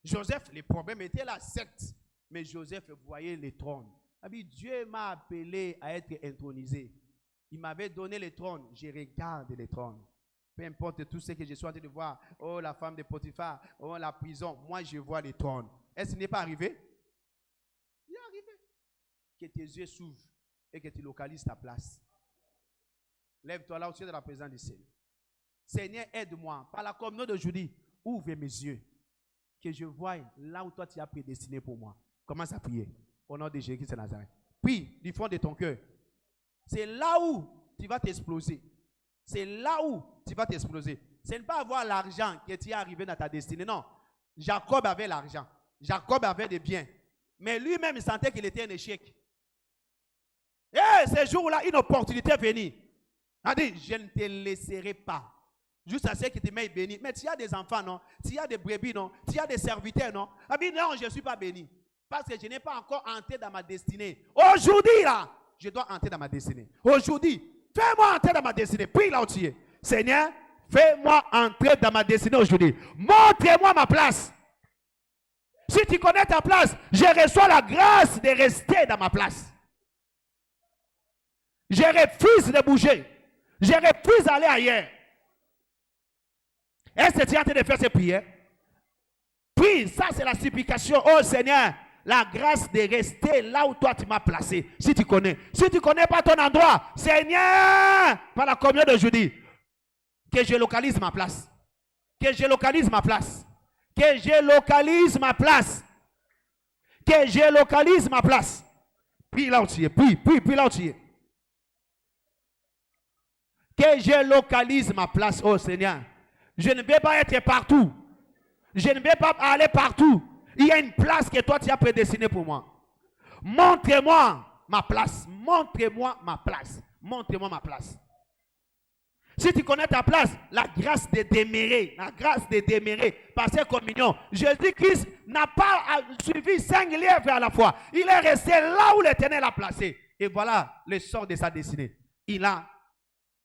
Joseph, le problème était la secte, mais Joseph voyait le trône. Dieu m'a appelé à être intronisé. Il m'avait donné le trône, je regarde le trône. Peu importe tout ce que je suis en train de voir, oh la femme de Potiphar, oh la prison, moi je vois le trône. Est-ce qu'il n'est pas arrivé? Il est arrivé. Que tes yeux s'ouvrent et que tu localises ta place. Lève-toi là au ciel de la présence du Seigneur. Seigneur, aide-moi. Par la communion d'aujourd'hui, ouvre mes yeux. Que je voie là où toi tu as prédestiné pour moi. Commence à prier. Au nom de Jésus-Christ de Nazareth. Prie du fond de ton cœur. C'est là où tu vas t'exploser. C'est là où tu vas t'exploser. Ce n'est pas avoir l'argent que tu es arrivé dans ta destinée. Non. Jacob avait l'argent. Jacob avait des biens. Mais lui-même, il sentait qu'il était un échec. Et ce jour-là, une opportunité est venue. Il a dit, je ne te laisserai pas. Juste à ce que tu m'aies béni. Mais tu as des enfants, non? Tu as des brebis, non? Tu as des serviteurs, non? Il a dit, non, je ne suis pas béni. Parce que je n'ai pas encore entré dans ma destinée. Aujourd'hui, là, je dois entrer dans ma destinée. Aujourd'hui, fais-moi entrer dans ma destinée. Prie là où tu es. Seigneur, fais-moi entrer dans ma destinée aujourd'hui. Montre-moi ma place. Si tu connais ta place, je reçois la grâce de rester dans ma place. Je refuse de bouger. Je refuse d'aller ailleurs. Est-ce que tu es en train de faire ces prières? Prie, ça c'est la supplication. Oh Seigneur, la grâce de rester là où toi tu m'as placé. Si tu connais. Si tu ne connais pas ton endroit, Seigneur, par la communion de jeudi, que je localise ma place. Que je localise ma place. Que je localise ma place. Que je localise ma place. Prie là où tu es. Prie là où tu es. Que je localise ma place, oh Seigneur. Je ne vais pas être partout. Je ne vais pas aller partout. Il y a une place que toi tu as prédestinée pour moi. Montre-moi ma place. Montre-moi ma place. Montre-moi ma place. Si tu connais ta place, la grâce de demeurer, par cette communion, Jésus-Christ n'a pas suivi 5 lièvres à la fois. Il est resté là où l'Éternel l'a placé. Et voilà le sort de sa destinée. Il a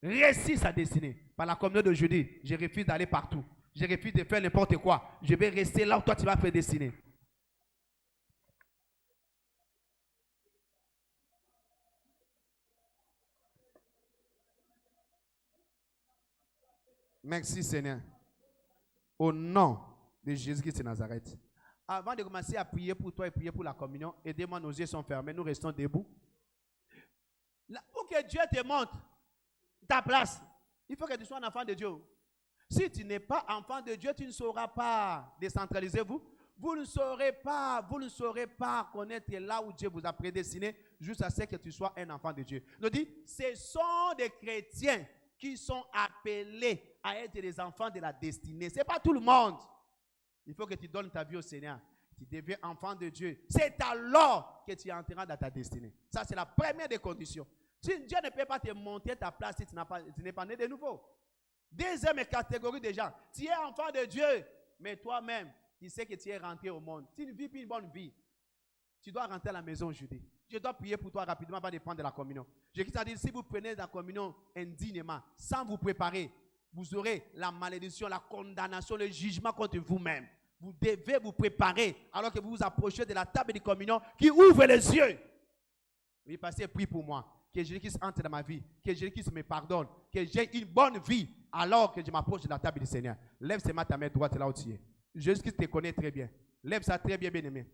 réussi sa destinée. Par la communion de jeudi, je refuse d'aller partout. Je refuse de faire n'importe quoi. Je vais rester là où toi tu vas prédestiner. Merci Seigneur. Au nom de Jésus-Christ de Nazareth. Avant de commencer à prier pour toi et prier pour la communion, aidez-moi, nos yeux sont fermés, nous restons debout. Là, pour que Dieu te montre ta place, il faut que tu sois un enfant de Dieu. Si tu n'es pas enfant de Dieu, tu ne sauras pas décentraliser vous. Vous ne saurez pas connaître là où Dieu vous a prédestiné jusqu'à ce que tu sois un enfant de Dieu. Nous dit, ce sont des chrétiens qui sont appelés à être des enfants de la destinée. Ce n'est pas tout le monde. Il faut que tu donnes ta vie au Seigneur. Tu deviens enfant de Dieu. C'est alors que tu entreras dans ta destinée. Ça, c'est la première des conditions. Si Dieu ne peut pas te montrer ta place si tu n'es pas né de nouveau. Deuxième catégorie de gens. Tu es enfant de Dieu, mais toi-même, tu sais que tu es rentré au monde. Tu ne vis plus une bonne vie. Tu dois rentrer à la maison aujourd'hui. Je dois prier pour toi rapidement avant de prendre la communion. Je quitte à dire, si vous prenez la communion indignement, sans vous préparer, vous aurez la malédiction, la condamnation, le jugement contre vous-même. Vous devez vous préparer alors que vous vous approchez de la table de communion qui ouvre les yeux. Oui, passez, prie pour moi. Que Jésus-Christ entre dans ma vie. Que Jésus-Christ me pardonne. Que j'ai une bonne vie alors que je m'approche de la table du Seigneur. Lève seulement ta main droite là où tu es. Jésus-Christ te connaît très bien. Lève ça très bien, bien-aimé.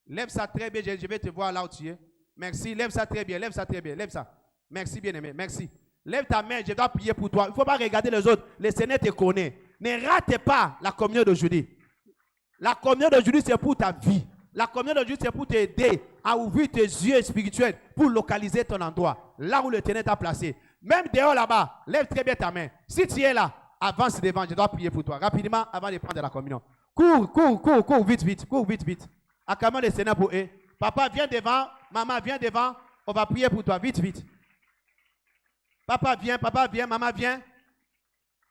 Lève ça très bien, je vais te voir là où tu es. Merci, lève ça très bien, lève ça très bien, lève ça. Merci, bien-aimé, merci. Lève ta main, je dois prier pour toi. Il ne faut pas regarder les autres. Le Seigneur te connaît. Ne rate pas la communion d'aujourd'hui. La communion d'aujourd'hui, c'est pour ta vie. La communion d'aujourd'hui, c'est pour t'aider à ouvrir tes yeux spirituels pour localiser ton endroit. Là où le Seigneur t'a placé. Même dehors là-bas, lève très bien ta main. Si tu es là, avance devant, je dois prier pour toi. Rapidement, avant de prendre la communion. Cours, vite. Acclamons le Seigneur pour eux. Papa, viens devant. Maman, viens devant. On va prier pour toi. Vite. Papa, viens. Maman, viens.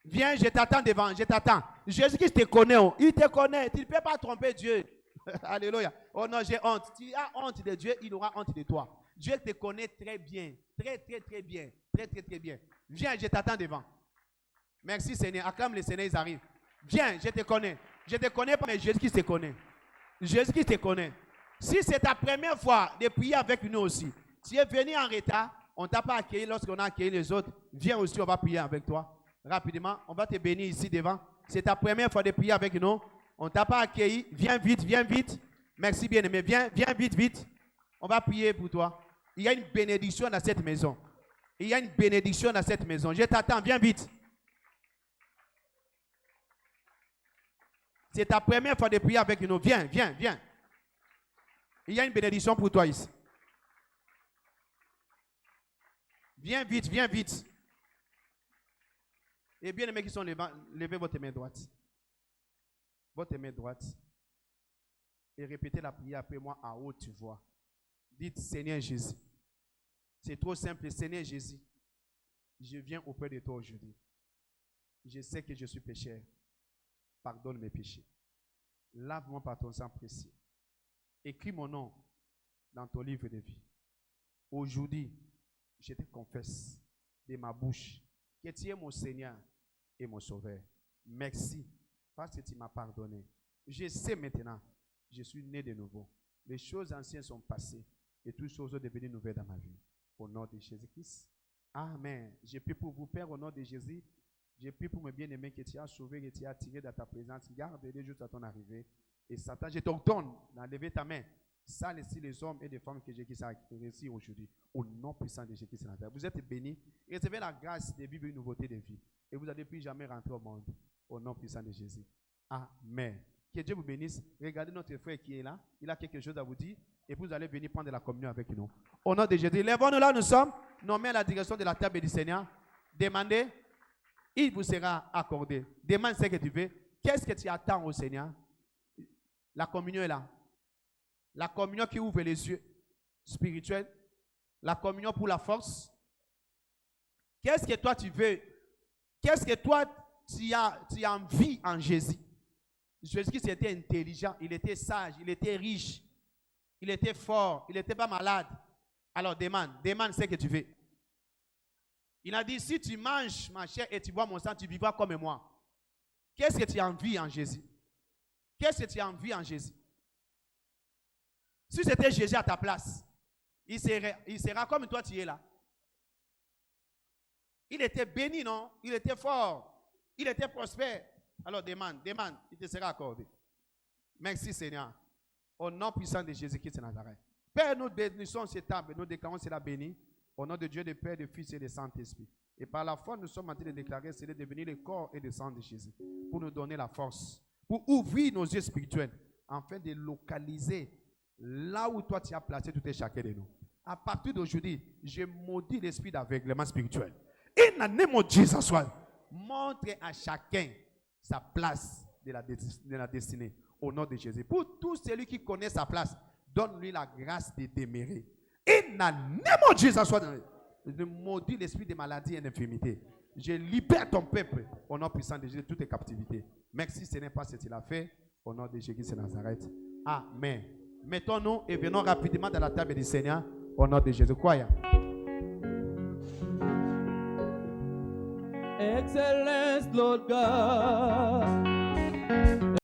Viens, je t'attends devant. Je t'attends. Jésus-Christ te connaît. Il te connaît. Tu ne peux pas tromper Dieu. Alléluia. Oh non, j'ai honte. Tu as honte de Dieu, il aura honte de toi. Dieu te connaît très bien. Très bien. Très bien. Viens, je t'attends devant. Merci Seigneur. Acclame le Seigneur, ils arrivent. Viens, je te connais. Je ne te connais pas, mais Jésus-Christ te connaît. Jésus-Christ te connaît. Si c'est ta première fois de prier avec nous aussi, tu es venu en retard, on ne t'a pas accueilli lorsqu'on a accueilli les autres, viens aussi, on va prier avec toi. Rapidement, on va te bénir ici devant. C'est ta première fois de prier avec nous, on ne t'a pas accueilli, viens vite. Merci bien-aimé, viens vite. On va prier pour toi. Il y a une bénédiction dans cette maison. Je t'attends, viens vite. C'est ta première fois de prier avec nous. Viens. Il y a une bénédiction pour toi ici. Viens vite. Et bien, les mecs qui sont levez votre main droite. Et répétez la prière après moi à haute voix. Dites, Seigneur Jésus. C'est trop simple. Seigneur Jésus, je viens auprès de toi aujourd'hui. Je sais que je suis pécheur. Pardonne mes péchés. Lave-moi par ton sang précieux. Écris mon nom dans ton livre de vie. Aujourd'hui, je te confesse de ma bouche que tu es mon Seigneur et mon Sauveur. Merci parce que tu m'as pardonné. Je sais maintenant, je suis né de nouveau. Les choses anciennes sont passées et toutes choses sont devenues nouvelles dans ma vie. Au nom de Jésus-Christ. Amen. Je prie pour vous, Père, au nom de Jésus. Je prie pour mes bien-aimés que tu as sauvés, que tu as attirés dans ta présence. Garde-les juste à ton arrivée. Et Satan, je t'ordonne d'enlever ta main. Sale ici les hommes et les femmes que j'ai qui sont réussis aujourd'hui. Au nom puissant de Jésus-Christ. Vous êtes bénis. Recevez la grâce de vivre une nouveauté de vie. Et vous n'allez plus jamais rentrer au monde. Au nom puissant de Jésus. Amen. Que Dieu vous bénisse. Regardez notre frère qui est là. Il a quelque chose à vous dire. Et vous allez venir prendre la communion avec nous. Au nom de Jésus. Lèvons-nous là, nous sommes nommés à la direction de la table du Seigneur. Demandez. Il vous sera accordé. Demande ce que tu veux. Qu'est-ce que tu attends au Seigneur? La communion est là. La communion qui ouvre les yeux spirituels. La communion pour la force. Qu'est-ce que toi tu veux? Qu'est-ce que toi tu as envie en Jésus? Jésus-Christ était intelligent, il était sage, il était riche, il était fort, il n'était pas malade. Alors demande ce que tu veux. Il a dit, si tu manges ma chair et tu bois mon sang, tu vivras comme moi. Qu'est-ce que tu as envie en Jésus? Qu'est-ce que tu as envie en Jésus? Si c'était Jésus à ta place, il sera comme toi tu es là. Il était béni, non? Il était fort. Il était prospère. Alors demande, il te sera accordé. Merci Seigneur. Au nom puissant de Jésus-Christ de Nazareth. Père, nous bénissons cette table, nous déclarons cela béni. Au nom de Dieu, du Père, du Fils et du Saint-Esprit. Et par la foi, nous sommes en train de déclarer, c'est de devenir le corps et le sang de Jésus. Pour nous donner la force. Pour ouvrir nos yeux spirituels. Afin de localiser là où toi tu as placé tout et chacun de nous. À partir d'aujourd'hui, je maudis l'esprit d'aveuglement spirituel. In the name of Jesus, montre à chacun sa place de la destinée. Au nom de Jésus. Pour tout celui qui connaît sa place, donne-lui la grâce de demeurer. In the name of Jesus, je maudis l'esprit de maladie et d'infirmité. Je libère ton peuple au nom puissant de Jésus de toutes les captivités. Merci Seigneur parce que tu l'as fait. Au nom de Jésus de Nazareth. Amen. Mettons-nous et venons rapidement dans la table du Seigneur. Au nom de Jésus. Croyez. Excellence, Lord God.